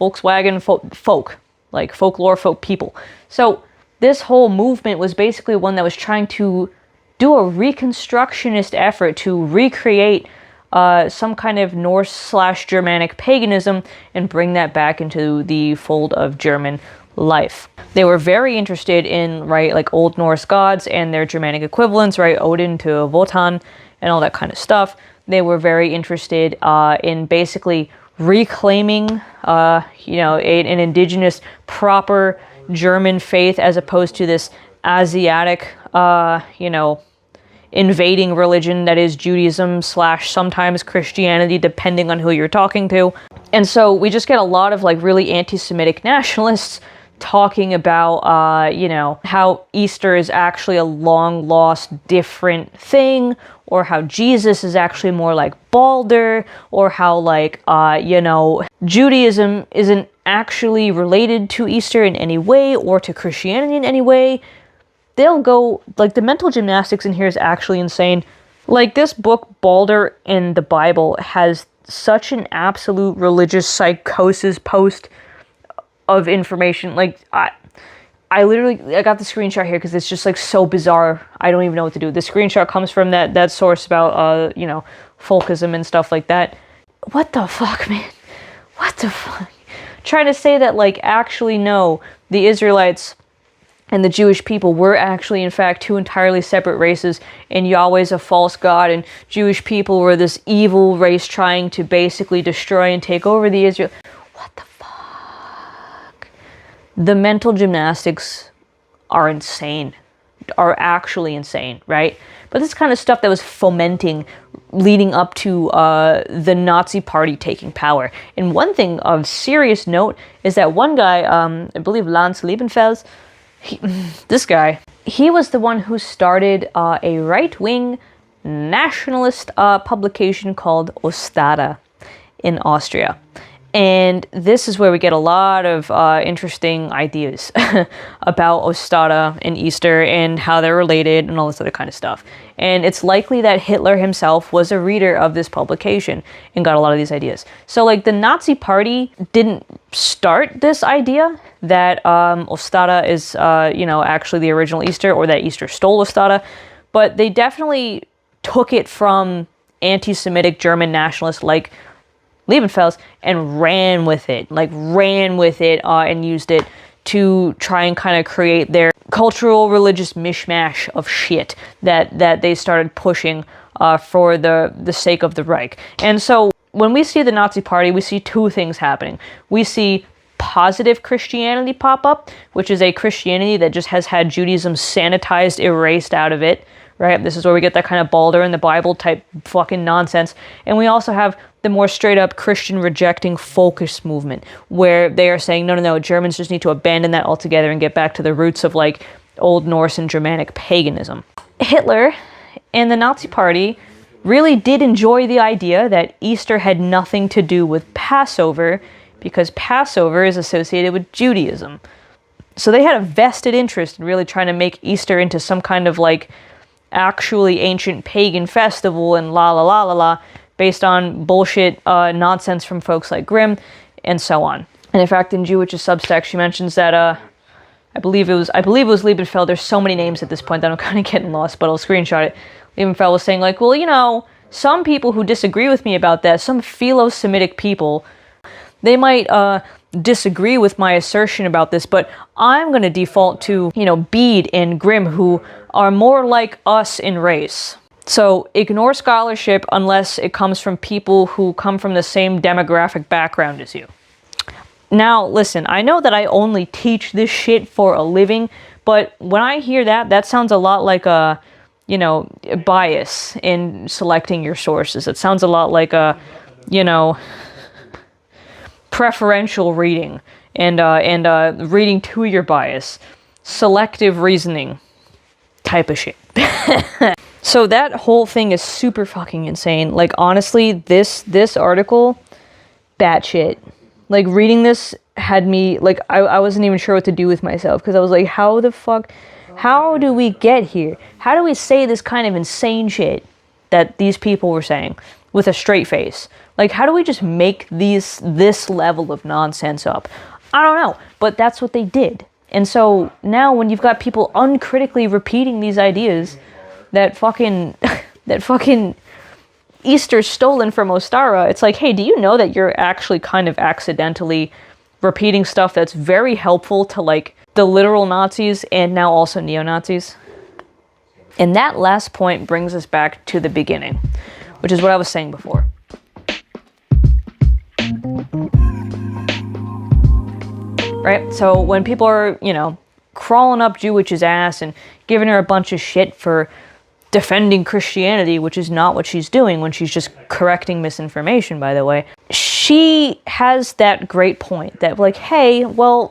Volkswagen, folk, like folklore, folk people. So this whole movement was basically one that was trying to do a reconstructionist effort to recreate some kind of Norse/Germanic paganism and bring that back into the fold of German life. They were very interested in, right, like Old Norse gods and their Germanic equivalents, right, Odin to Wotan and all that kind of stuff. They were very interested in basically reclaiming, an indigenous, proper German faith as opposed to this Asiatic, invading religion that is Judaism / sometimes Christianity, depending on who you're talking to. And so we just get a lot of like really anti-Semitic nationalists talking about, you know, how Easter is actually a long lost different thing, or how Jesus is actually more like Balder, or how, like, you know, Judaism isn't actually related to Easter in any way, or to Christianity in any way. They'll go, like, the mental gymnastics in here is actually insane. Like, this book, Balder in the Bible, has such an absolute religious psychosis post of information. Like, I literally, I got the screenshot here because it's just, like, so bizarre. I don't even know what to do. The screenshot comes from that source about, you know, folkism and stuff like that. What the fuck, man? What the fuck? Trying to say that, like, actually, no, the Israelites and the Jewish people were actually, in fact, two entirely separate races, and Yahweh's a false god, and Jewish people were this evil race trying to basically destroy and take over the Israel. What the fuck? The mental gymnastics are insane. Are actually insane, right? But this kind of stuff that was fomenting leading up to the Nazi party taking power. And one thing of serious note is that one guy, I believe Lance Liebenfels, this guy, he was the one who started a right-wing nationalist publication called Ostara in Austria. And this is where we get a lot of interesting ideas about Ostara and Easter and how they're related and all this other kind of stuff. And it's likely that Hitler himself was a reader of this publication and got a lot of these ideas. So, like, the Nazi party didn't start this idea that Ostara is, you know, actually the original Easter, or that Easter stole Ostara, but they definitely took it from anti-Semitic German nationalists like Liebenfels and ran with it and used it to try and kind of create their cultural religious mishmash of shit that they started pushing for the sake of the Reich. And so when we see the Nazi party, we see two things happening. We see positive Christianity pop up, which is a Christianity that just has had Judaism sanitized, erased out of it, right? This is where we get that kind of Balder in the Bible type fucking nonsense. And we also have the more straight up Christian rejecting folkish movement, where they are saying, no, Germans just need to abandon that altogether and get back to the roots of, like, Old Norse and Germanic paganism. Hitler and the Nazi party really did enjoy the idea that Easter had nothing to do with Passover, because Passover is associated with Judaism. So they had a vested interest in really trying to make Easter into some kind of, like, actually ancient pagan festival and la la la la la, based on bullshit nonsense from folks like Grimm and so on. And in fact, in Jewich's Substack, she mentions that I believe it was Liebenfeld. There's so many names at this point that I'm kind of getting lost, but I'll screenshot it. Liebenfeld was saying, like, well, you know, some people who disagree with me about that, some philo-Semitic people, they might disagree with my assertion about this, but I'm going to default to, you know, Bede and Grimm, who are more like us in race. So ignore scholarship unless it comes from people who come from the same demographic background as you. Now, listen, I know that I only teach this shit for a living, but when I hear that, that sounds a lot like a, you know, a bias in selecting your sources. It sounds a lot like a, you know, preferential reading and reading to your bias. Selective reasoning type of shit. So that whole thing is super fucking insane. Like, honestly, this article, batshit. Like, reading this had me, like, I wasn't even sure what to do with myself, because I was like, how the fuck, how do we get here? How do we say this kind of insane shit that these people were saying with a straight face? Like, how do we just make this level of nonsense up? I don't know, but that's what they did. And so now when you've got people uncritically repeating these ideas that fucking Easter's stolen from Ostara, it's like, hey, do you know that you're actually kind of accidentally repeating stuff that's very helpful to, like, the literal Nazis and now also neo-Nazis? And that last point brings us back to the beginning, which is what I was saying before. Right? So when people are, you know, crawling up Jewich's ass and giving her a bunch of shit for defending Christianity, which is not what she's doing when she's just correcting misinformation, by the way, she has that great point that, like, hey, well,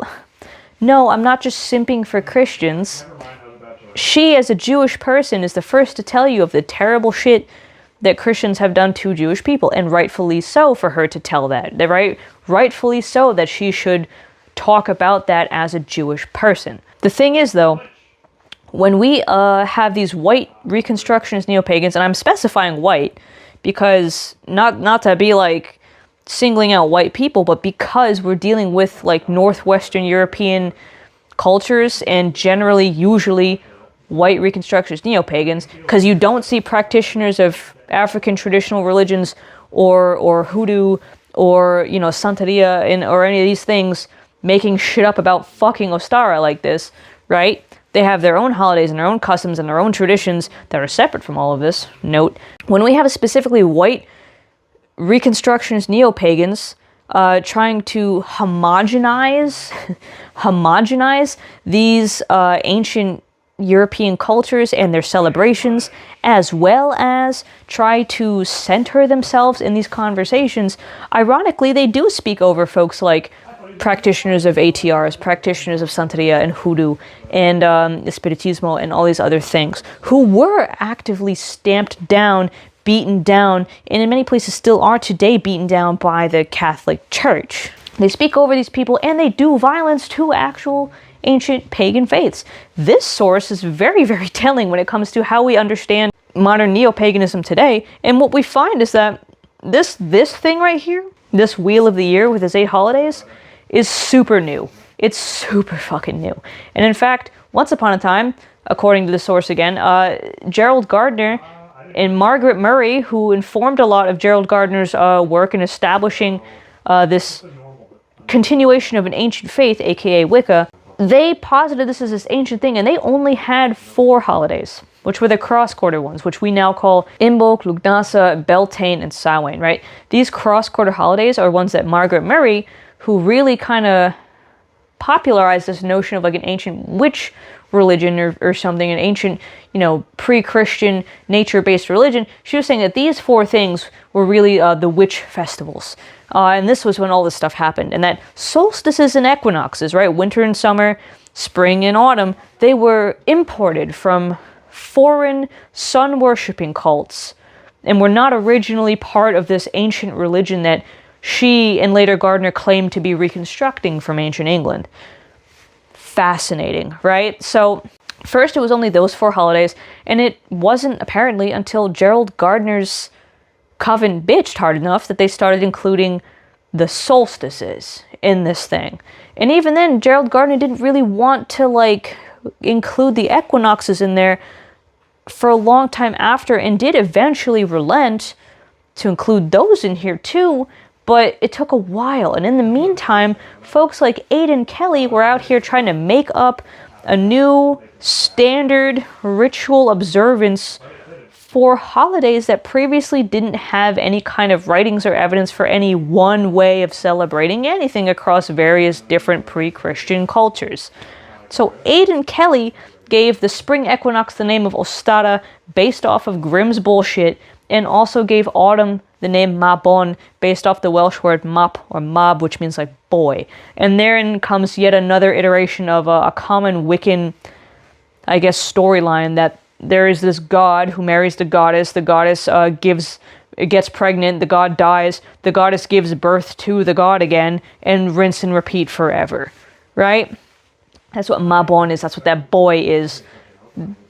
no, I'm not just simping for Christians. She, as a Jewish person, is the first to tell you of the terrible shit that Christians have done to Jewish people, and rightfully so for her to tell that. Rightfully so that she should talk about that as a Jewish person. The thing is, though, when we have these white Reconstructionist neo-pagans, and I'm specifying white because not to be like singling out white people, but because we're dealing with like Northwestern European cultures and generally, usually white Reconstructionist neo-pagans, because you don't see practitioners of African traditional religions or hoodoo or, you know, Santeria or any of these things making shit up about fucking Ostara like this, right? They have their own holidays and their own customs and their own traditions that are separate from all of this. Note, when we have specifically white Reconstructionist neo-pagans trying to homogenize these ancient European cultures and their celebrations, as well as try to center themselves in these conversations, ironically, they do speak over folks like practitioners of ATRs, practitioners of Santeria and Hoodoo and Espiritismo and all these other things, who were actively stamped down, beaten down, and in many places still are today beaten down by the Catholic Church. They speak over these people and they do violence to actual ancient pagan faiths. This source is very, very telling when it comes to how we understand modern neo-paganism today, and what we find is that this thing right here, this Wheel of the Year with its 8 holidays, is super new. It's super fucking new. And in fact, once upon a time, according to the source again, Gerald Gardner and Margaret Murray, who informed a lot of Gerald Gardner's work in establishing this continuation of an ancient faith, aka Wicca, they posited this as this ancient thing, and they only had 4 holidays, which were the cross-quarter ones, which we now call Imbolc, Lugnasa, Beltane, and Samhain, right? These cross-quarter holidays are ones that Margaret Murray, who really kind of popularized this notion of like an ancient witch religion or something, an ancient, you know, pre-Christian nature-based religion, she was saying that these 4 things were really the witch festivals. And this was when all this stuff happened. And that solstices and equinoxes, right, winter and summer, spring and autumn, they were imported from foreign sun-worshipping cults and were not originally part of this ancient religion that she and later Gardner claimed to be reconstructing from ancient England. Fascinating, right? So first it was only those 4 holidays, and it wasn't apparently until Gerald Gardner's coven bitched hard enough that they started including the solstices in this thing. And even then, Gerald Gardner didn't really want to like include the equinoxes in there for a long time after, and did eventually relent to include those in here too, but it took a while. And in the meantime, folks like Aidan Kelly were out here trying to make up a new standard ritual observance for holidays that previously didn't have any kind of writings or evidence for any one way of celebrating anything across various different pre-Christian cultures. So Aidan Kelly gave the spring equinox the name of Ostara based off of Grimm's bullshit, and also gave autumn the name Mabon based off the Welsh word map or mab, which means like boy. And therein comes yet another iteration of a common Wiccan, I guess, storyline that there is this god who marries the goddess gets pregnant, the god dies, the goddess gives birth to the god again, and rinse and repeat forever, right? That's what Mabon is, that's what that boy is.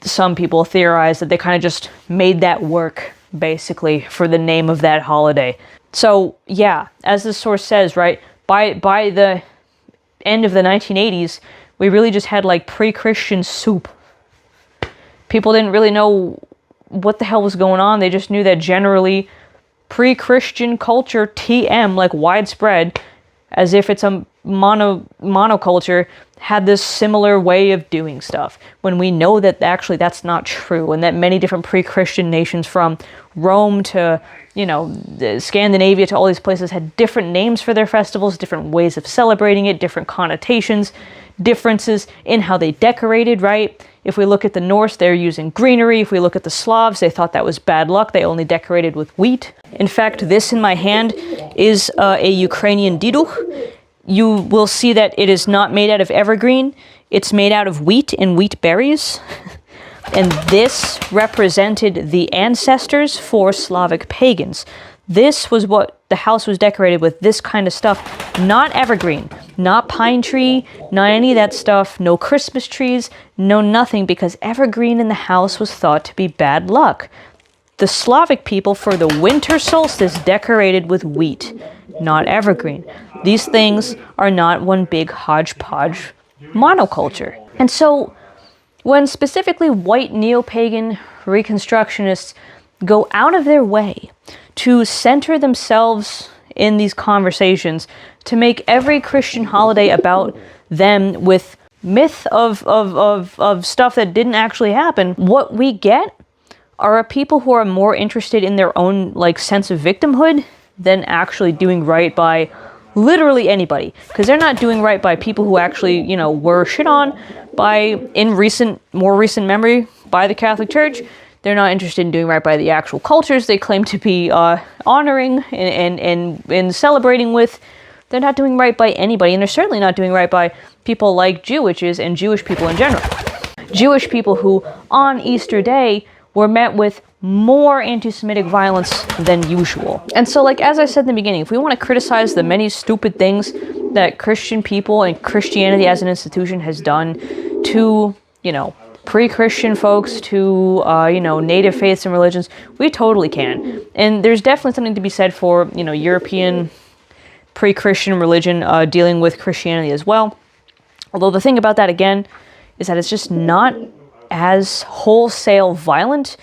Some people theorize that they kind of just made that work, basically, for the name of that holiday. So, yeah, as the source says, right, by the end of the 1980s, we really just had, like, pre-Christian soup. People didn't really know what the hell was going on. They just knew that generally pre-Christian culture, TM, like widespread, as if it's a monoculture, had this similar way of doing stuff, when we know that actually that's not true, and that many different pre-Christian nations, from Rome to, you know, Scandinavia to all these places, had different names for their festivals, different ways of celebrating it, different connotations, differences in how they decorated, right? If we look at the Norse, they're using greenery. If we look at the Slavs, they thought that was bad luck. They only decorated with wheat. In fact, this in my hand is a Ukrainian diduch. you will see that it is not made out of evergreen. It's made out of wheat and wheat berries. And this represented the ancestors for Slavic pagans. This was what the house was decorated with, this kind of stuff. Not evergreen, not pine tree, not any of that stuff, no Christmas trees, no nothing, because evergreen in the house was thought to be bad luck. The Slavic people for the winter solstice decorated with wheat, not evergreen. These things are not one big hodgepodge monoculture. And so when specifically white neo-pagan reconstructionists go out of their way to center themselves in these conversations, to make every Christian holiday about them with myth of stuff that didn't actually happen, what we get are people who are more interested in their own sense of victimhood than actually doing right by literally anybody. Because they're not doing right by people who actually, were shit on by, in more recent memory, by the Catholic Church. They're not interested in doing right by the actual cultures they claim to be honoring and celebrating with. They're not doing right by anybody, and they're certainly not doing right by people like Jewishes and Jewish people in general. Jewish people who, on Easter Day, were met with more anti-Semitic violence than usual. And so, as I said in the beginning, if we want to criticize the many stupid things that Christian people and Christianity as an institution has done to, pre-Christian folks, to, native faiths and religions, we totally can. And there's definitely something to be said for, European pre-Christian religion dealing with Christianity as well. Although the thing about that, again, is that it's just not as wholesale violent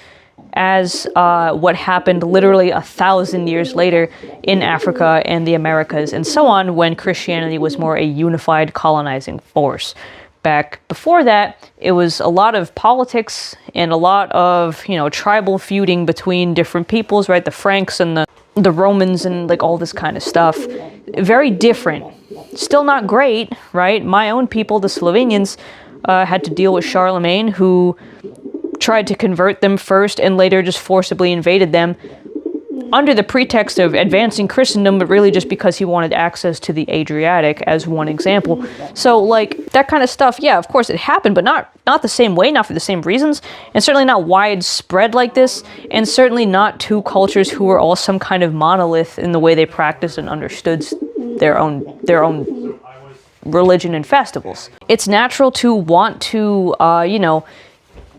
as what happened literally 1,000 years later in Africa and the Americas and so on, when Christianity was more a unified colonizing force. Back before that, it was a lot of politics and a lot of, tribal feuding between different peoples, right? The Franks and the Romans and all this kind of stuff. Very different. Still not great, right? My own people, the Slovenians, had to deal with Charlemagne, who tried to convert them first and later just forcibly invaded them under the pretext of advancing Christendom, but really just because he wanted access to the Adriatic, as one example. So, that kind of stuff, yeah, of course it happened, but not the same way, not for the same reasons, and certainly not widespread like this, and certainly not two cultures who were all some kind of monolith in the way they practiced and understood their own religion and festivals. It's natural to want to,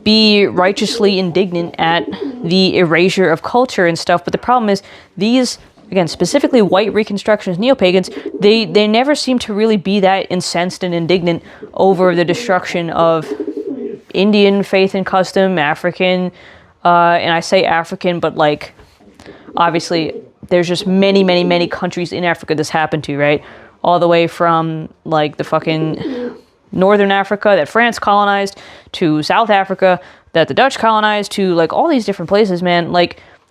be righteously indignant at the erasure of culture and stuff, but the problem is these, again, specifically white Reconstructionist neo-pagans, they never seem to really be that incensed and indignant over the destruction of Indian faith and custom, African, and I say African, but obviously there's just many, many, many countries in Africa this happened to, right? All the way from the fucking Northern Africa that France colonized, to South Africa that the Dutch colonized, to all these different places, man.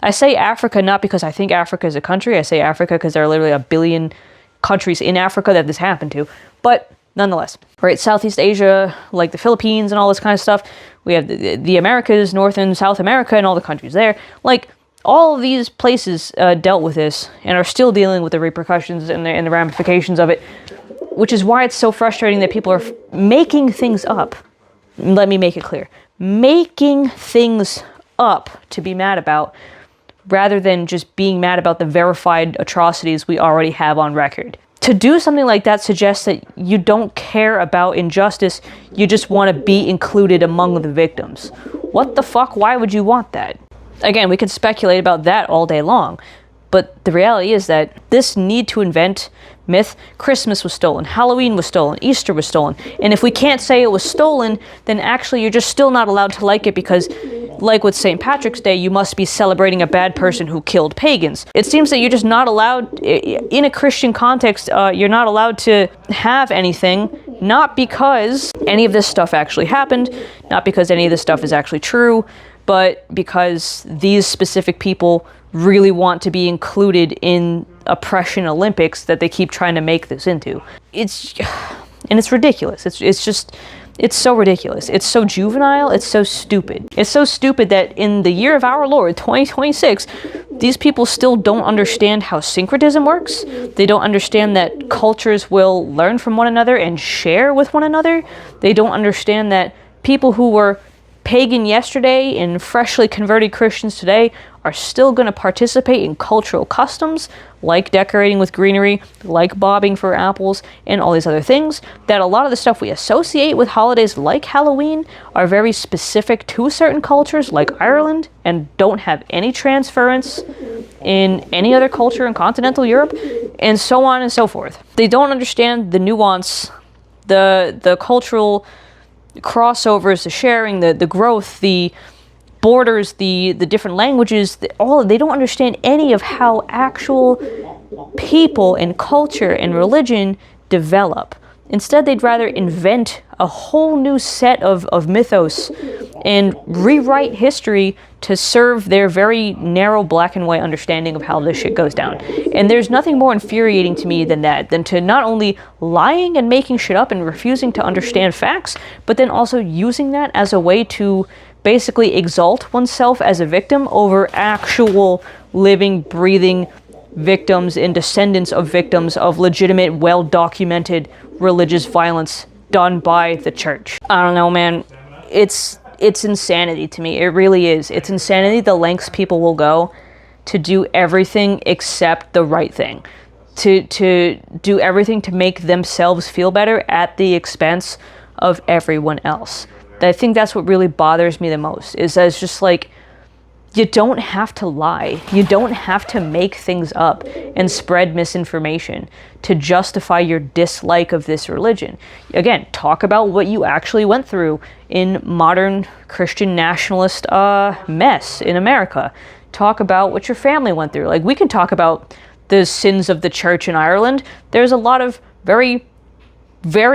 I say Africa not because I think Africa is a country. I say Africa because there are literally 1 billion countries in Africa that this happened to. But nonetheless, right? Southeast Asia, the Philippines and all this kind of stuff. We have the Americas, North and South America, and all the countries there. All of these places dealt with this and are still dealing with the repercussions and the ramifications of it, which is why it's so frustrating that people are making things up. Let me make it clear. Making things up to be mad about, rather than just being mad about the verified atrocities we already have on record. To do something like that suggests that you don't care about injustice, you just want to be included among the victims. What the fuck? Why would you want that? Again, we could speculate about that all day long, but the reality is that this need to invent myth, Christmas was stolen, Halloween was stolen, Easter was stolen, and if we can't say it was stolen, then actually you're just still not allowed to like it, because like with St. Patrick's Day, you must be celebrating a bad person who killed pagans. It seems that you're just not allowed, in a Christian context, you're not allowed to have anything, not because any of this stuff actually happened, not because any of this stuff is actually true, but because these specific people really want to be included in oppression Olympics that they keep trying to make this into. It's ridiculous. It's so ridiculous. It's so juvenile. It's so stupid. It's so stupid that in the year of our Lord, 2026, these people still don't understand how syncretism works. They don't understand that cultures will learn from one another and share with one another. They don't understand that people who were pagan yesterday and freshly converted Christians today are still going to participate in cultural customs like decorating with greenery, like bobbing for apples, and all these other things. That a lot of the stuff we associate with holidays like Halloween are very specific to certain cultures like Ireland and don't have any transference in any other culture in continental Europe, and so on and so forth. They don't understand the nuance, the cultural crossovers, the sharing, the growth, the borders, the different languages, they don't understand any of how actual people and culture and religion develop. Instead, they'd rather invent a whole new set of mythos and rewrite history to serve their very narrow black and white understanding of how this shit goes down. And there's nothing more infuriating to me than that, than to not only lying and making shit up and refusing to understand facts, but then also using that as a way to basically exalt oneself as a victim over actual living, breathing victims and descendants of victims of legitimate, well-documented religious violence done by the church. I don't know, man. It's insanity to me. It really is. It's insanity the lengths people will go to do everything except the right thing. To do everything to make themselves feel better at the expense of everyone else. I think that's what really bothers me the most, is that it's just like, you don't have to lie. You don't have to make things up and spread misinformation to justify your dislike of this religion. Again, talk about what you actually went through in modern Christian nationalist mess in America. Talk about what your family went through. Like, we can talk about the sins of the church in Ireland. There's a lot of very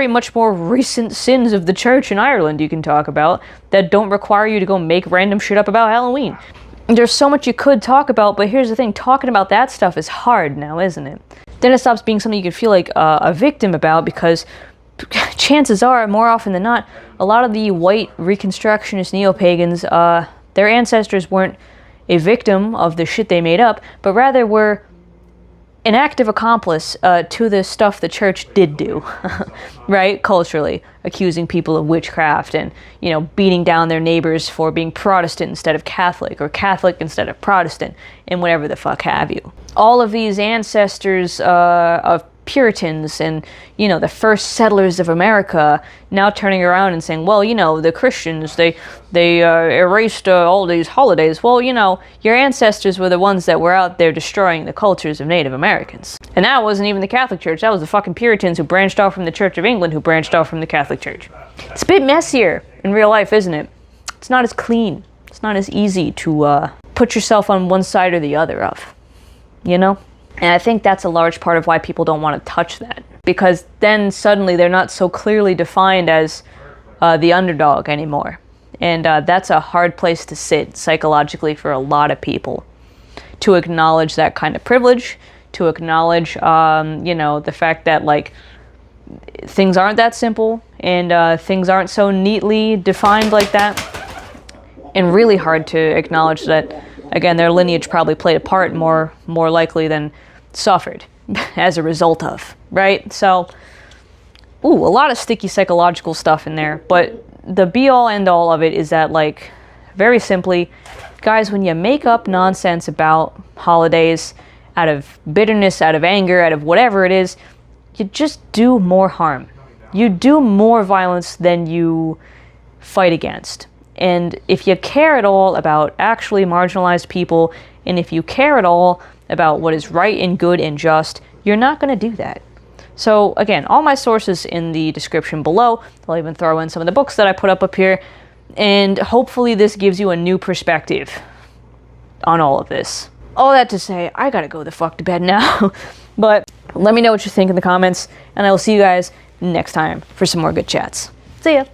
much more recent sins of the church in Ireland you can talk about that don't require you to go make random shit up about Halloween. There's so much you could talk about, but here's the thing, talking about that stuff is hard now, isn't it? Then it stops being something you could feel like a victim about, because chances are, more often than not, a lot of the white Reconstructionist neo-pagans, their ancestors weren't a victim of the shit they made up, but rather were an active accomplice to the stuff the church did do, right? Culturally, accusing people of witchcraft and, beating down their neighbors for being Protestant instead of Catholic, or Catholic instead of Protestant, and whatever the fuck have you. All of these ancestors of Puritans and, the first settlers of America now turning around and saying, well, the Christians, they erased all these holidays. Well, your ancestors were the ones that were out there destroying the cultures of Native Americans. And that wasn't even the Catholic Church. That was the fucking Puritans who branched off from the Church of England, who branched off from the Catholic Church. It's a bit messier in real life, isn't it? It's not as clean. It's not as easy to put yourself on one side or the other of, And I think that's a large part of why people don't want to touch that. Because then suddenly they're not so clearly defined as the underdog anymore. And that's a hard place to sit psychologically for a lot of people. To acknowledge that kind of privilege, to acknowledge, the fact that, things aren't that simple, and things aren't so neatly defined like that. And really hard to acknowledge that, again, their lineage probably played a part more likely than suffered as a result of, right? So, a lot of sticky psychological stuff in there, but the be-all, end-all of it is that, very simply, guys, when you make up nonsense about holidays out of bitterness, out of anger, out of whatever it is, you just do more harm. You do more violence than you fight against. And if you care at all about actually marginalized people, and if you care at all about what is right and good and just, you're not going to do that. So again, all my sources in the description below. I'll even throw in some of the books that I put up here. And hopefully this gives you a new perspective on all of this. All that to say, I gotta go the fuck to bed now. But let me know what you think in the comments, and I will see you guys next time for some more good chats. See ya!